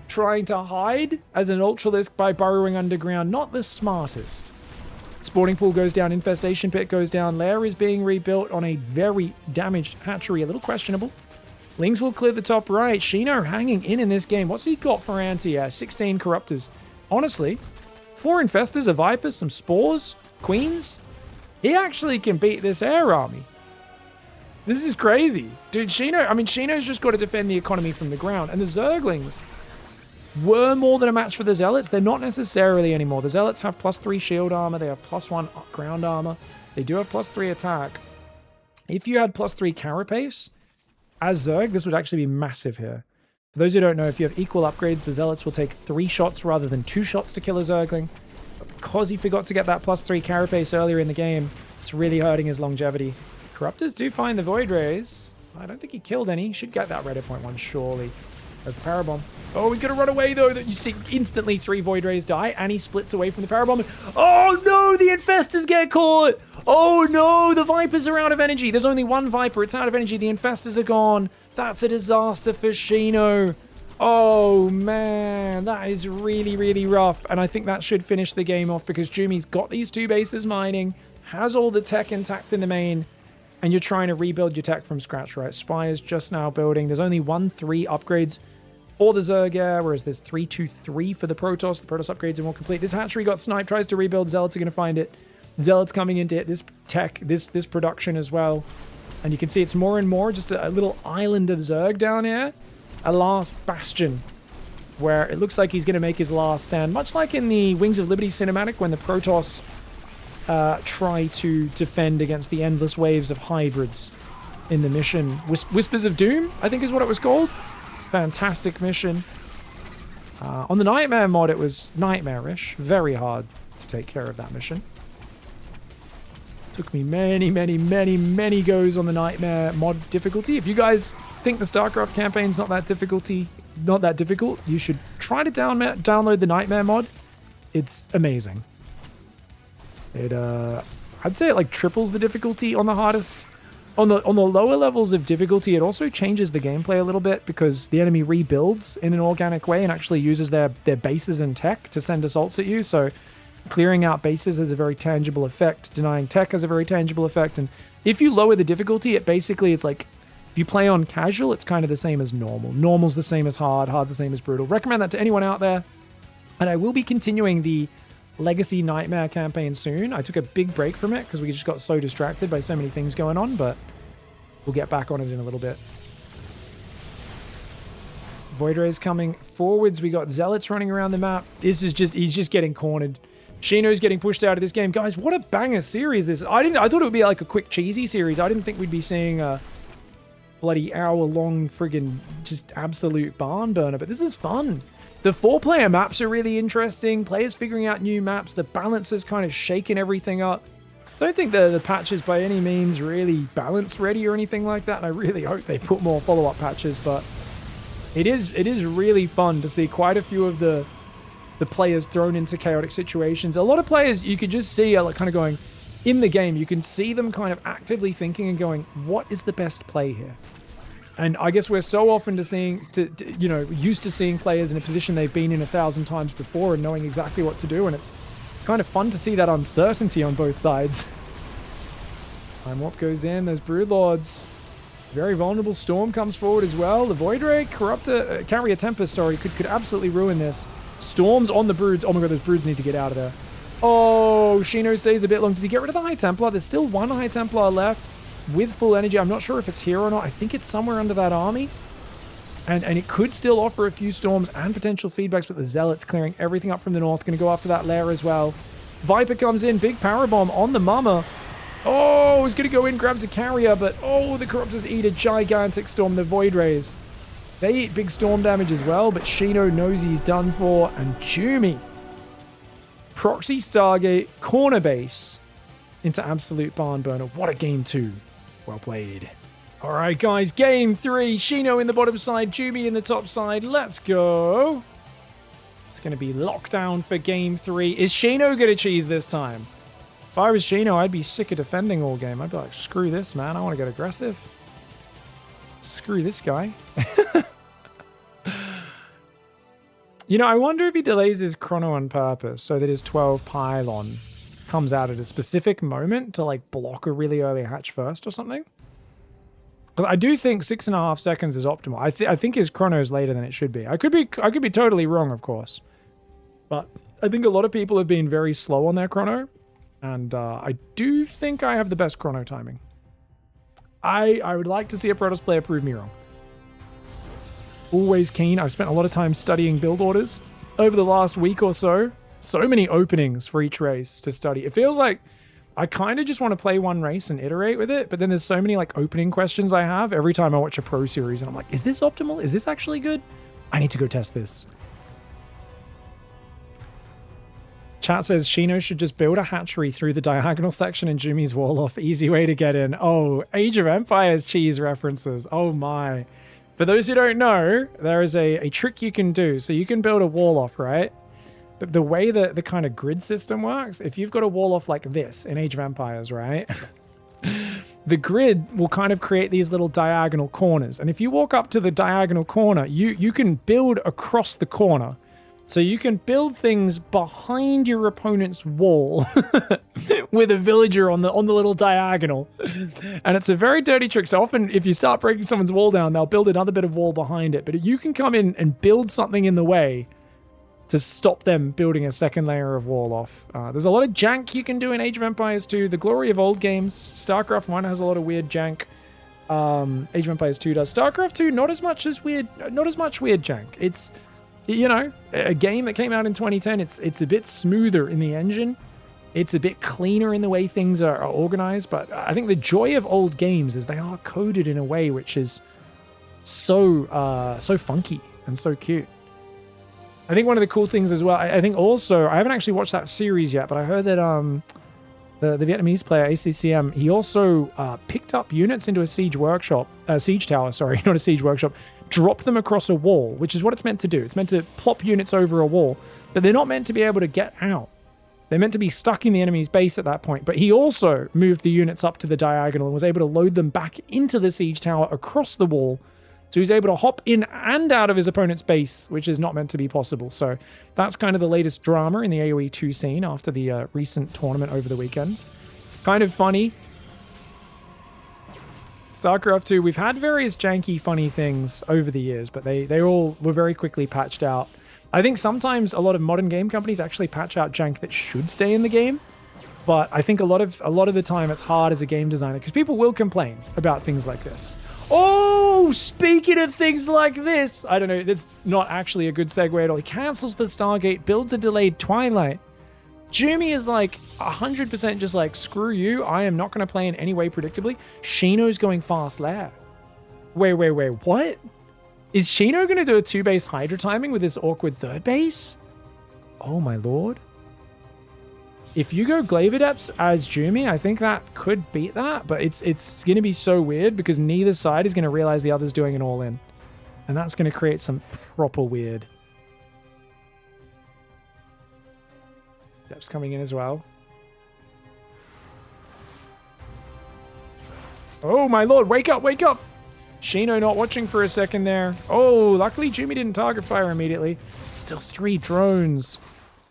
Trying to hide as an Ultralisk by burrowing underground. Not the smartest. Spawning pool goes down. Infestation pit goes down. Lair is being rebuilt on a very damaged hatchery. A little questionable. Lings will clear the top right. Shino hanging in this game. What's he got for anti? 16 Corruptors. Honestly, 4 Infestors, a Viper, some Spores, Queens. He actually can beat this air army. This is crazy. Dude, Shino, I mean, Shino's just got to defend the economy from the ground. And the Zerglings were more than a match for the Zealots. They're not necessarily anymore. The Zealots have +3 shield armor. They have +1 ground armor. They do have +3 attack. If you had +3 carapace, as Zerg, this would actually be massive here. For those who don't know, if you have equal upgrades, the Zealots will take 3 shots rather than 2 shots to kill a Zergling. But because he forgot to get that +3 carapace earlier in the game, it's really hurting his longevity. Corruptors do find the Void Rays. I don't think he killed any. He should get that Red Point one, surely. There's the Parabomb. Oh, he's going to run away, though. You see instantly 3 Void Rays die, and he splits away from the Parabomb. Oh, no! The Infestors get caught! Oh, no! The Vipers are out of energy. There's only 1 Viper. It's out of energy. The Infestors are gone. That's a disaster for Shino. Oh, man. That is really, really rough. And I think that should finish the game off, because Jumy's got these 2 bases mining, has all the tech intact in the main, and you're trying to rebuild your tech from scratch, right? Spire's just now building. There's only 1-3 upgrades for the Zerg, whereas there's 3-2-3 for the Protoss. The Protoss upgrades are more complete. This hatchery got sniped, tries to rebuild. Zealots are going to find it. Zealots coming into it. This tech, this production as well. And you can see it's more and more just a little island of Zerg down here. A last bastion where it looks like he's going to make his last stand. Much like in the Wings of Liberty cinematic when the Protoss try to defend against the endless waves of hybrids in the mission. Whispers of Doom, I think is what it was called. Fantastic mission. On the Nightmare mod, it was nightmarish. Very hard to take care of that mission. Took me many goes on the Nightmare mod difficulty. If you guys think the StarCraft campaign's not that difficult, you should try to download the Nightmare mod. It's amazing. It I'd say it like triples the difficulty on the hardest On the lower levels of difficulty, it also changes the gameplay a little bit because the enemy rebuilds in an organic way and actually uses their bases and tech to send assaults at you. So clearing out bases has a very tangible effect. Denying tech has a very tangible effect. And if you lower the difficulty, it basically is like, if you play on casual, it's kind of the same as normal. Normal's the same as hard, hard's the same as brutal. Recommend that to anyone out there. And I will be continuing the Legacy Nightmare campaign soon. I took a big break from it because we just got so distracted by so many things going on, but we'll get back on it in a little bit. Void Rays coming forwards. We got Zealots running around the map. This is just, he's just getting cornered. Shino's getting pushed out of this game. Guys, what a banger series this is. I thought it would be like a quick cheesy series. I didn't think we'd be seeing a bloody hour-long friggin' just absolute barn burner, but this is fun. The 4-player maps are really interesting. Players figuring out new maps. The balance is kind of shaking everything up. Don't think the patch is by any means really balance ready or anything like that, and I really hope they put more follow-up patches, but it is really fun to see quite a few of the players thrown into chaotic situations. A lot of players you could just see are like kind of going, in the game, you can see them kind of actively thinking and going, what is the best play here? And I guess we're so often used to seeing players in a position they've been in 1,000 times before and knowing exactly what to do, and it's kind of fun to see that uncertainty on both sides. Time Warp goes in, those Broodlords. Very vulnerable. Storm comes forward as well. The Void Ray, Carrier Tempest, sorry, could absolutely ruin this. Storms on the Broods. Oh my god, those Broods need to get out of there. Oh, Shino stays a bit long. Does he get rid of the High Templar? There's still one High Templar left with full energy. I'm not sure if it's here or not. I think it's somewhere under that army. And it could still offer a few Storms and potential feedbacks, but the Zealots clearing everything up from the north. Going to go after that lair as well. Viper comes in. Big Power Bomb on the Mama. Oh, he's going to go in, grabs a Carrier, but oh, the Corruptors eat a gigantic Storm. The Void Rays, they eat big Storm damage as well, but Shino knows he's done for. And Jumy, Proxy Stargate, corner base into absolute barn burner. What a game 2. Well played. All right, guys, game 3. Shino in the bottom side, Jumy in the top side. Let's go. It's going to be lockdown for game 3. Is Shino going to cheese this time? If I was Shino, I'd be sick of defending all game. I'd be like, screw this, man. I want to get aggressive. Screw this guy. You know, I wonder if he delays his chrono on purpose so that his 12 pylon comes out at a specific moment to like block a really early hatch first or something. Because I do think 6.5 seconds is optimal. I think his chrono is later than it should be. I could be totally wrong, of course. But I think a lot of people have been very slow on their chrono. And I do think I have the best chrono timing. I would like to see a Protoss player prove me wrong. Always keen. I've spent a lot of time studying build orders over the last week or so. So many openings for each race to study. It feels like I kind of just want to play one race and iterate with it, but then there's so many like opening questions I have every time I watch a pro series, and I'm like, is this optimal? Is this actually good? I need to go test this. Chat says Shino should just build a hatchery through the diagonal section in Jumy's wall off. Easy way to get in. Oh, Age of Empires cheese references. Oh my. For those who don't know, there is a trick you can do. So you can build a wall off, right? But the way that the kind of grid system works, if you've got a wall off like this in Age of Empires, right? The grid will kind of create these little diagonal corners. And if you walk up to the diagonal corner, you can build across the corner. So you can build things behind your opponent's wall with a villager on the little diagonal. And it's a very dirty trick. So often if you start breaking someone's wall down, they'll build another bit of wall behind it. But you can come in and build something in the way to stop them building a second layer of wall off. There's a lot of jank you can do in Age of Empires 2. The glory of old games. StarCraft 1 has a lot of weird jank. Age of Empires 2 does. StarCraft 2, not as much weird jank. It's, you know, a game that came out in 2010. It's a bit smoother in the engine. It's a bit cleaner in the way things are organized. But I think the joy of old games is they are coded in a way which is so funky and so cute. I think one of the cool things as well, I think also, I haven't actually watched that series yet, but I heard that the Vietnamese player, ACCM, he also picked up units into a siege tower, sorry, not a siege workshop, dropped them across a wall, which is what it's meant to do. It's meant to plop units over a wall, but they're not meant to be able to get out. They're meant to be stuck in the enemy's base at that point, but he also moved the units up to the diagonal and was able to load them back into the siege tower across the wall. So he's able to hop in and out of his opponent's base, which is not meant to be possible. So that's kind of the latest drama in the AoE 2 scene after the recent tournament over the weekend. Kind of funny. StarCraft 2, we've had various janky, funny things over the years, but they all were very quickly patched out. I think sometimes a lot of modern game companies actually patch out jank that should stay in the game, but I think a lot of the time it's hard as a game designer because people will complain about things like this. Oh, speaking of things like this, I don't know, this is not actually a good segue at all. He cancels the Stargate, builds a delayed Twilight. Jumy is like 100% just like, screw you, I am not going to play in any way predictably. Shino's going fast lair. Wait, what? Is Shino going to do a 2-base Hydra timing with this awkward 3rd base? Oh my lord. If you go Glaive Adepts as Jumy, I think that could beat that, but it's going to be so weird because neither side is going to realize the other's doing an all-in. And that's going to create some proper weird. Adepts coming in as well. Oh my lord, wake up, wake up! Shino not watching for a second there. Oh, luckily Jumy didn't target fire immediately. Still 3 drones.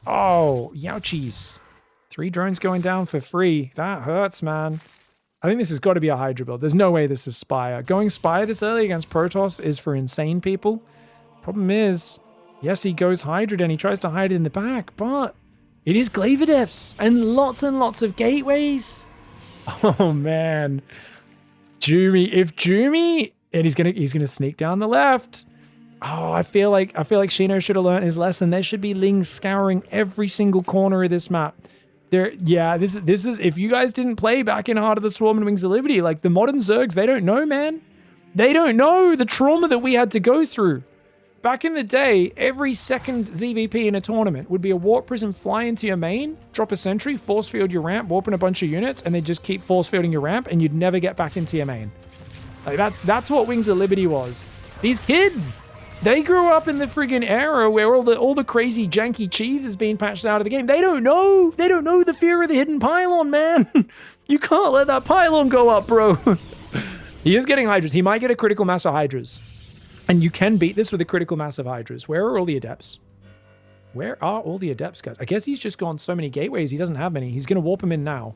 Oh, youchies. 3 drones going down for free. That hurts, man. I think this has got to be a Hydra build. There's no way this is Spire. Going Spire this early against Protoss is for insane people. Problem is, yes, he goes Hydra and he tries to hide it in the back, but it is Glaive Adepts and lots of gateways. Oh, man. Jumy, and he's gonna sneak down the left. Oh, I feel like Shino should have learned his lesson. There should be Lings scouring every single corner of this map. This is if you guys didn't play back in Heart of the Swarm and Wings of Liberty, like the modern Zergs, they don't know, man. They don't know the trauma that we had to go through. Back in the day, every second ZvP in a tournament would be a warp prism fly into your main, drop a sentry, force field your ramp, warp in a bunch of units, and they just keep force fielding your ramp, and you'd never get back into your main. Like that's what Wings of Liberty was. These kids, they grew up in the friggin' era where all the crazy janky cheese is being patched out of the game. They don't know the fear of the hidden pylon, man. You can't let that pylon go up, bro. He is getting Hydras. He might get a critical mass of Hydras. And you can beat this with a critical mass of Hydras. Where are all the Adepts? Where are all the Adepts, guys? I guess he's just gone so many gateways, he doesn't have many. He's going to warp them in now.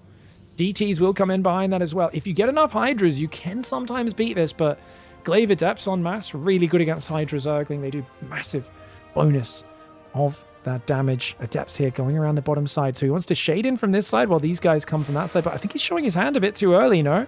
DTs will come in behind that as well. If you get enough Hydras, you can sometimes beat this, but Glaive Adepts en masse, really good against Hydra Zergling. They do massive bonus of that damage. Adepts here going around the bottom side. So he wants to shade in from this side while these guys come from that side, but I think he's showing his hand a bit too early, no?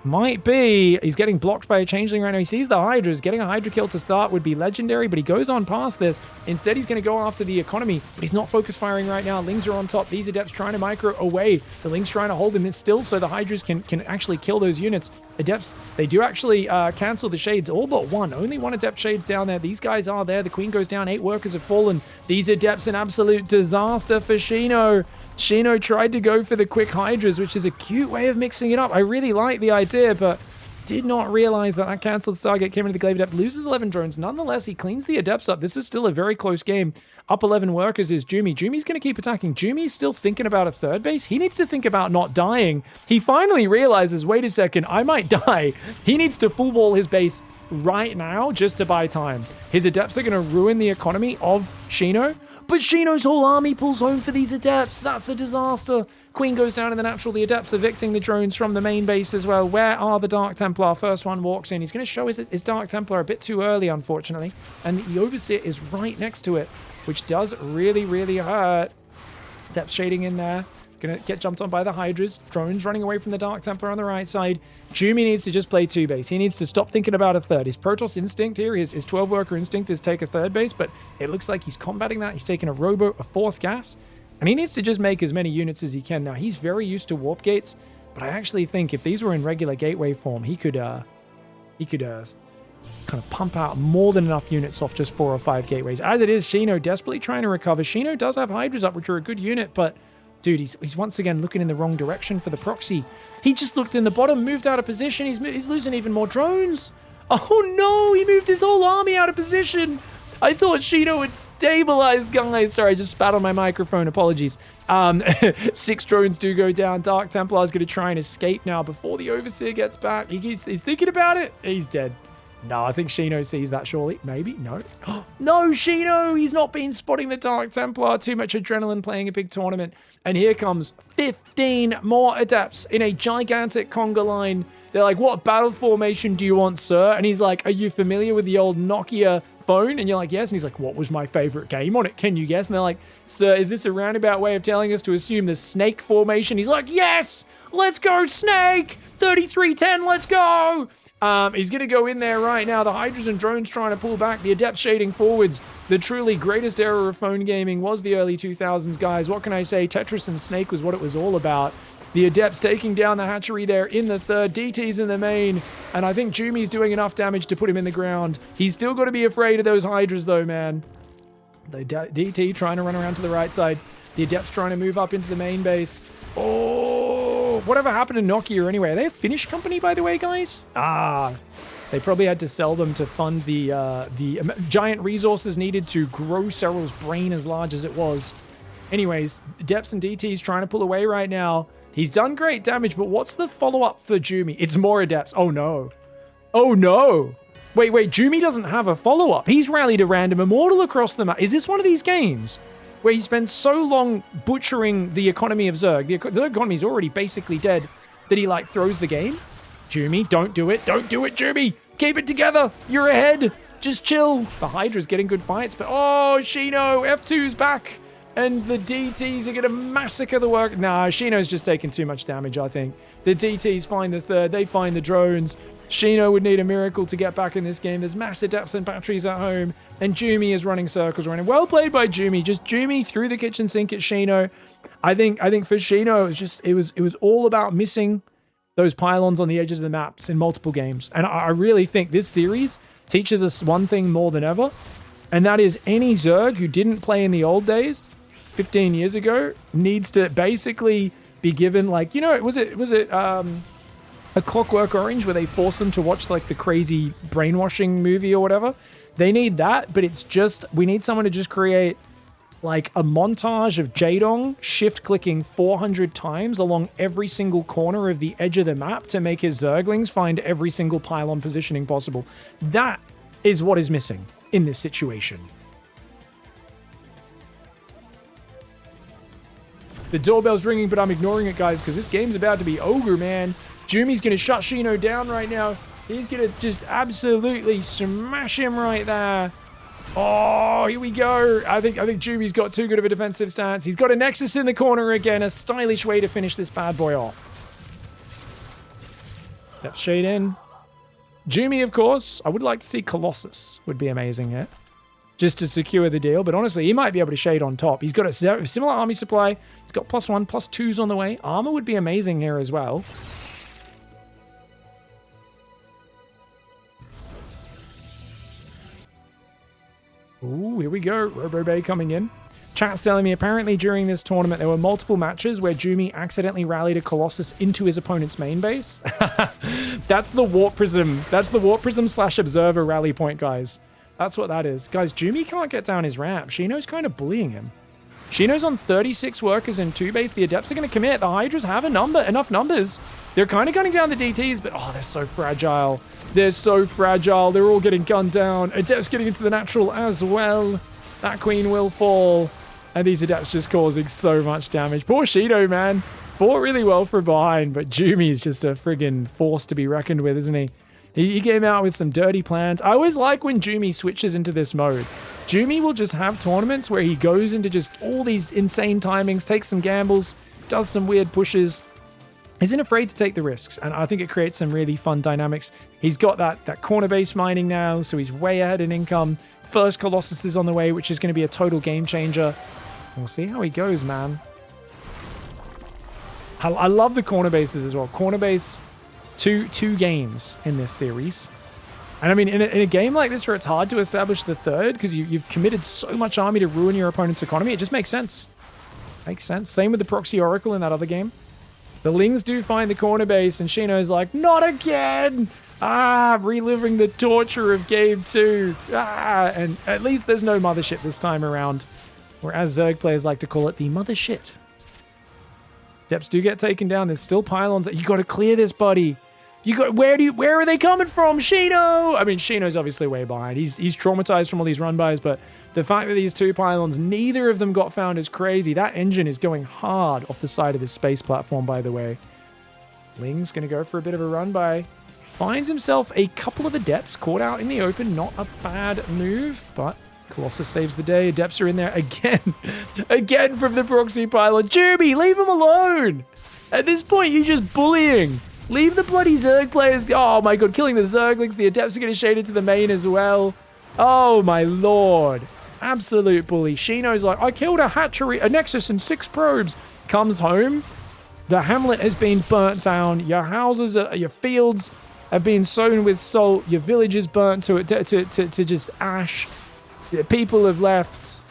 Might be. He's getting blocked by a changeling right now. He sees the Hydras. Getting a Hydra kill to start would be legendary, but he goes on past this. Instead, he's going to go after the economy, but he's not focus firing right now. Lings are on top. These Adepts trying to micro away. The Lings trying to hold him still so the Hydras can actually kill those units. Adepts, they do actually cancel the shades, all but one. Only one Adept shades down there. These guys are there. The Queen goes down. 8 workers have fallen. These Adepts, an absolute disaster for Shino. Shino tried to go for the quick Hydras, which is a cute way of mixing it up. I really like the idea, but did not realize that cancelled Stargate came into the Glaive Adept. Loses 11 drones. Nonetheless, he cleans the Adepts up. This is still a very close game. Up 11 workers is Jumy. Jumy's going to keep attacking. Jumy's still thinking about a 3rd base. He needs to think about not dying. He finally realizes, wait a second, I might die. He needs to full wall his base right now just to buy time. His Adepts are going to ruin the economy of Shino. But Shino's whole army pulls home for these Adepts. That's a disaster. Queen goes down in the natural. The Adepts evicting the drones from the main base as well. Where are the Dark Templar? First one walks in. He's going to show his Dark Templar a bit too early, unfortunately. And the Overseer is right next to it, which does really, really hurt. Adepts shading in there. Going to get jumped on by the Hydras. Drones running away from the Dark Templar on the right side. Jumy needs to just play 2 base. He needs to stop thinking about a 3rd. His Protoss instinct here, his 12-worker instinct is take a 3rd base, but it looks like he's combating that. He's taking a Robo, a 4th gas, and he needs to just make as many units as he can. Now, he's very used to warp gates, but I actually think if these were in regular gateway form, he could kind of pump out more than enough units off just 4 or 5 gateways. As it is, Shino desperately trying to recover. Shino does have Hydras up, which are a good unit, but dude, he's once again looking in the wrong direction for the proxy. He just looked in the bottom, moved out of position. He's losing even more drones. Oh no, he moved his whole army out of position. I thought Shino would stabilize, guys. Sorry, I just spat on my microphone. Apologies. 6 drones do go down. Dark Templar's going to try and escape now before the Overseer gets back. He's thinking about it. He's dead. No, I think Shino sees that, surely. Maybe? No. No, Shino! He's not been spotting the Dark Templar. Too much adrenaline playing a big tournament. And here comes 15 more Adepts in a gigantic conga line. They're like, what battle formation do you want, sir? And he's like, are you familiar with the old Nokia phone? And you're like, yes. And he's like, what was my favorite game on it? Can you guess? And they're like, sir, is this a roundabout way of telling us to assume the snake formation? He's like, yes! Let's go, snake! 3310, let's go! He's going to go in there right now. The Hydras and drones trying to pull back. The Adepts shading forwards. The truly greatest era of phone gaming was the early 2000s, guys. What can I say? Tetris and Snake was what it was all about. The Adepts taking down the hatchery there in the third. DT's in the main. And I think Jumy's doing enough damage to put him in the ground. He's still got to be afraid of those Hydras, though, man. The DT trying to run around to the right side. The Adepts trying to move up into the main base. Oh, whatever happened to Nokia anyway? Are they a Finnish company, by the way, guys? They probably had to sell them to fund the giant resources needed to grow Cyril's brain as large as it was. Anyways, Adepts and DT's trying to pull away right now. He's done great damage, but what's the follow-up for Jumy? It's more Adepts. Oh, no. Oh, no. Wait, Jumy doesn't have a follow-up. He's rallied a random immortal across the map. Is this one of these games where he spends so long butchering the economy of Zerg? The economy is already basically dead that he, like, throws the game? Jumy, don't do it. Don't do it, Jumy. Keep it together. You're ahead. Just chill. The Hydra's getting good fights, but oh, Shino, F2's back. And the DTs are going to massacre the work. Nah, Shino's just taking too much damage, I think. The DTs find the third. They find the drones. Shino would need a miracle to get back in this game. There's massive Adepts and batteries at home. And Jumy is running circles around him. Well played by Jumy. Just Jumy through the kitchen sink at Shino. I think for Shino, it was all about missing those pylons on the edges of the maps in multiple games. And I really think this series teaches us one thing more than ever. And that is any Zerg who didn't play in the old days, 15 years ago, needs to basically be given, like, you know, was it A Clockwork Orange where they force them to watch like the crazy brainwashing movie or whatever? They need that, but it's just, we need someone to just create like a montage of Jaedong shift clicking 400 times along every single corner of the edge of the map to make his Zerglings find every single pylon positioning possible. That is what is missing in this situation. The doorbell's ringing, but I'm ignoring it, guys, because this game's about to be ogre, man. Jumy's going to shut Shino down right now. He's going to just absolutely smash him right there. Oh, here we go. I think Jumy's got too good of a defensive stance. He's got a Nexus in the corner again. A stylish way to finish this bad boy off. Yep, shade in. Jumy, of course. I would like to see Colossus. Would be amazing here. Just to secure the deal. But honestly, he might be able to shade on top. He's got a similar army supply. He's got +1, +2s on the way. Armor would be amazing here as well. Ooh, here we go. Robo Bay coming in. Chat's telling me apparently during this tournament there were multiple matches where Jumy accidentally rallied a Colossus into his opponent's main base. That's the Warp Prism. That's the Warp Prism / Observer rally point, guys. That's what that is. Guys, Jumy can't get down his ramp. Shino's kind of bullying him. Shino's on 36 workers in 2 base. The Adepts are going to commit. The Hydras have enough numbers. They're kind of gunning down the DTs, but oh, they're so fragile. They're so fragile. They're all getting gunned down. Adepts getting into the natural as well. That queen will fall. And these Adepts just causing so much damage. Poor Shino, man. Fought really well from behind, but Jumy's just a friggin' force to be reckoned with, isn't he? He came out with some dirty plans. I always like when Jumy switches into this mode. Jumy will just have tournaments where he goes into just all these insane timings, takes some gambles, does some weird pushes. Isn't afraid to take the risks, and I think it creates some really fun dynamics. He's got that corner base mining now, so he's way ahead in income. First Colossus is on the way, which is going to be a total game changer. We'll see how he goes, man. I love the corner bases as well. Corner base, two games in this series. And I mean, in a game like this where it's hard to establish the third because you've committed so much army to ruin your opponent's economy, it just makes sense. Makes sense. Same with the Proxy Oracle in that other game. The Lings do find the corner base, and Shino's like, not again! Reliving the torture of game 2. And at least there's no mothership this time around. Or as Zerg players like to call it, the mothershit. Depths do get taken down. There's still pylons that you got to clear this, buddy. Where are they coming from? Shino! I mean, Shino's obviously way behind. He's traumatized from all these run-bys, but the fact that these 2 pylons, neither of them got found is crazy. That engine is going hard off the side of this space platform, by the way. Ling's going to go for a bit of a run-by. Finds himself a couple of Adepts caught out in the open. Not a bad move, but Colossus saves the day. Adepts are in there again. Again from the proxy pylon. Jumy, leave him alone! At this point, you're just bullying. Leave the bloody Zerg players. Oh my god, killing the Zerglings. The Adepts are going to shade into the main as well. Oh my lord. Absolute bully. Shino's like, I killed a hatchery, a Nexus and 6 probes. Comes home. The hamlet has been burnt down. Your houses, your fields have been sown with salt. Your village is burnt to just ash. People have left.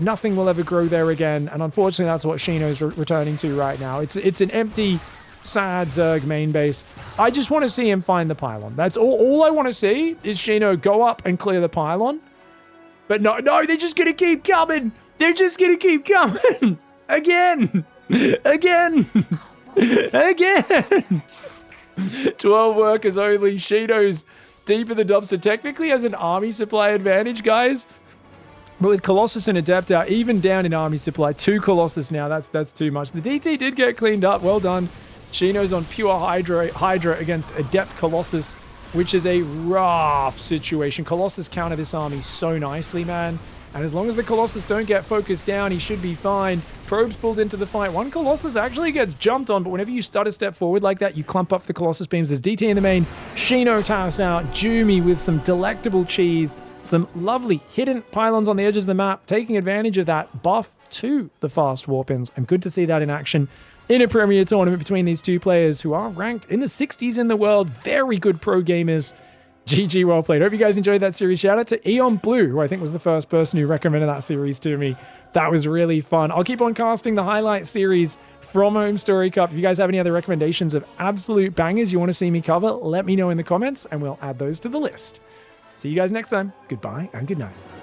Nothing will ever grow there again. And unfortunately, that's what Shino's returning to right now. It's an empty, sad Zerg main base. I just want to see him find the pylon. That's all I want to see is Shino go up and clear the pylon. But no, they're just going to keep coming. They're just going to keep coming. Again. Again. Again. 12 workers only. Shino's deep in the dumpster. Technically has an army supply advantage, guys. But with Colossus and Adept out, even down in army supply, 2 Colossus now. That's too much. The DT did get cleaned up. Well done. Shino's on pure Hydra against Adept Colossus, which is a rough situation. Colossus counter this army so nicely, man. And as long as the Colossus don't get focused down, he should be fine. Probes pulled into the fight. One Colossus actually gets jumped on, but whenever you start a step forward like that, you clump up the Colossus beams. There's DT in the main. Shino taps out. Jumy with some delectable cheese. Some lovely hidden pylons on the edges of the map, taking advantage of that buff to the fast warp-ins. And good to see that in action in a Premier tournament between these 2 players who are ranked in the 60s in the world. Very good pro gamers. GG, well played. Hope you guys enjoyed that series. Shout out to Eon Blue, who I think was the first person who recommended that series to me. That was really fun. I'll keep on casting the highlight series from HomeStory Cup. If you guys have any other recommendations of absolute bangers you want to see me cover, let me know in the comments and we'll add those to the list. See you guys next time. Goodbye and good night.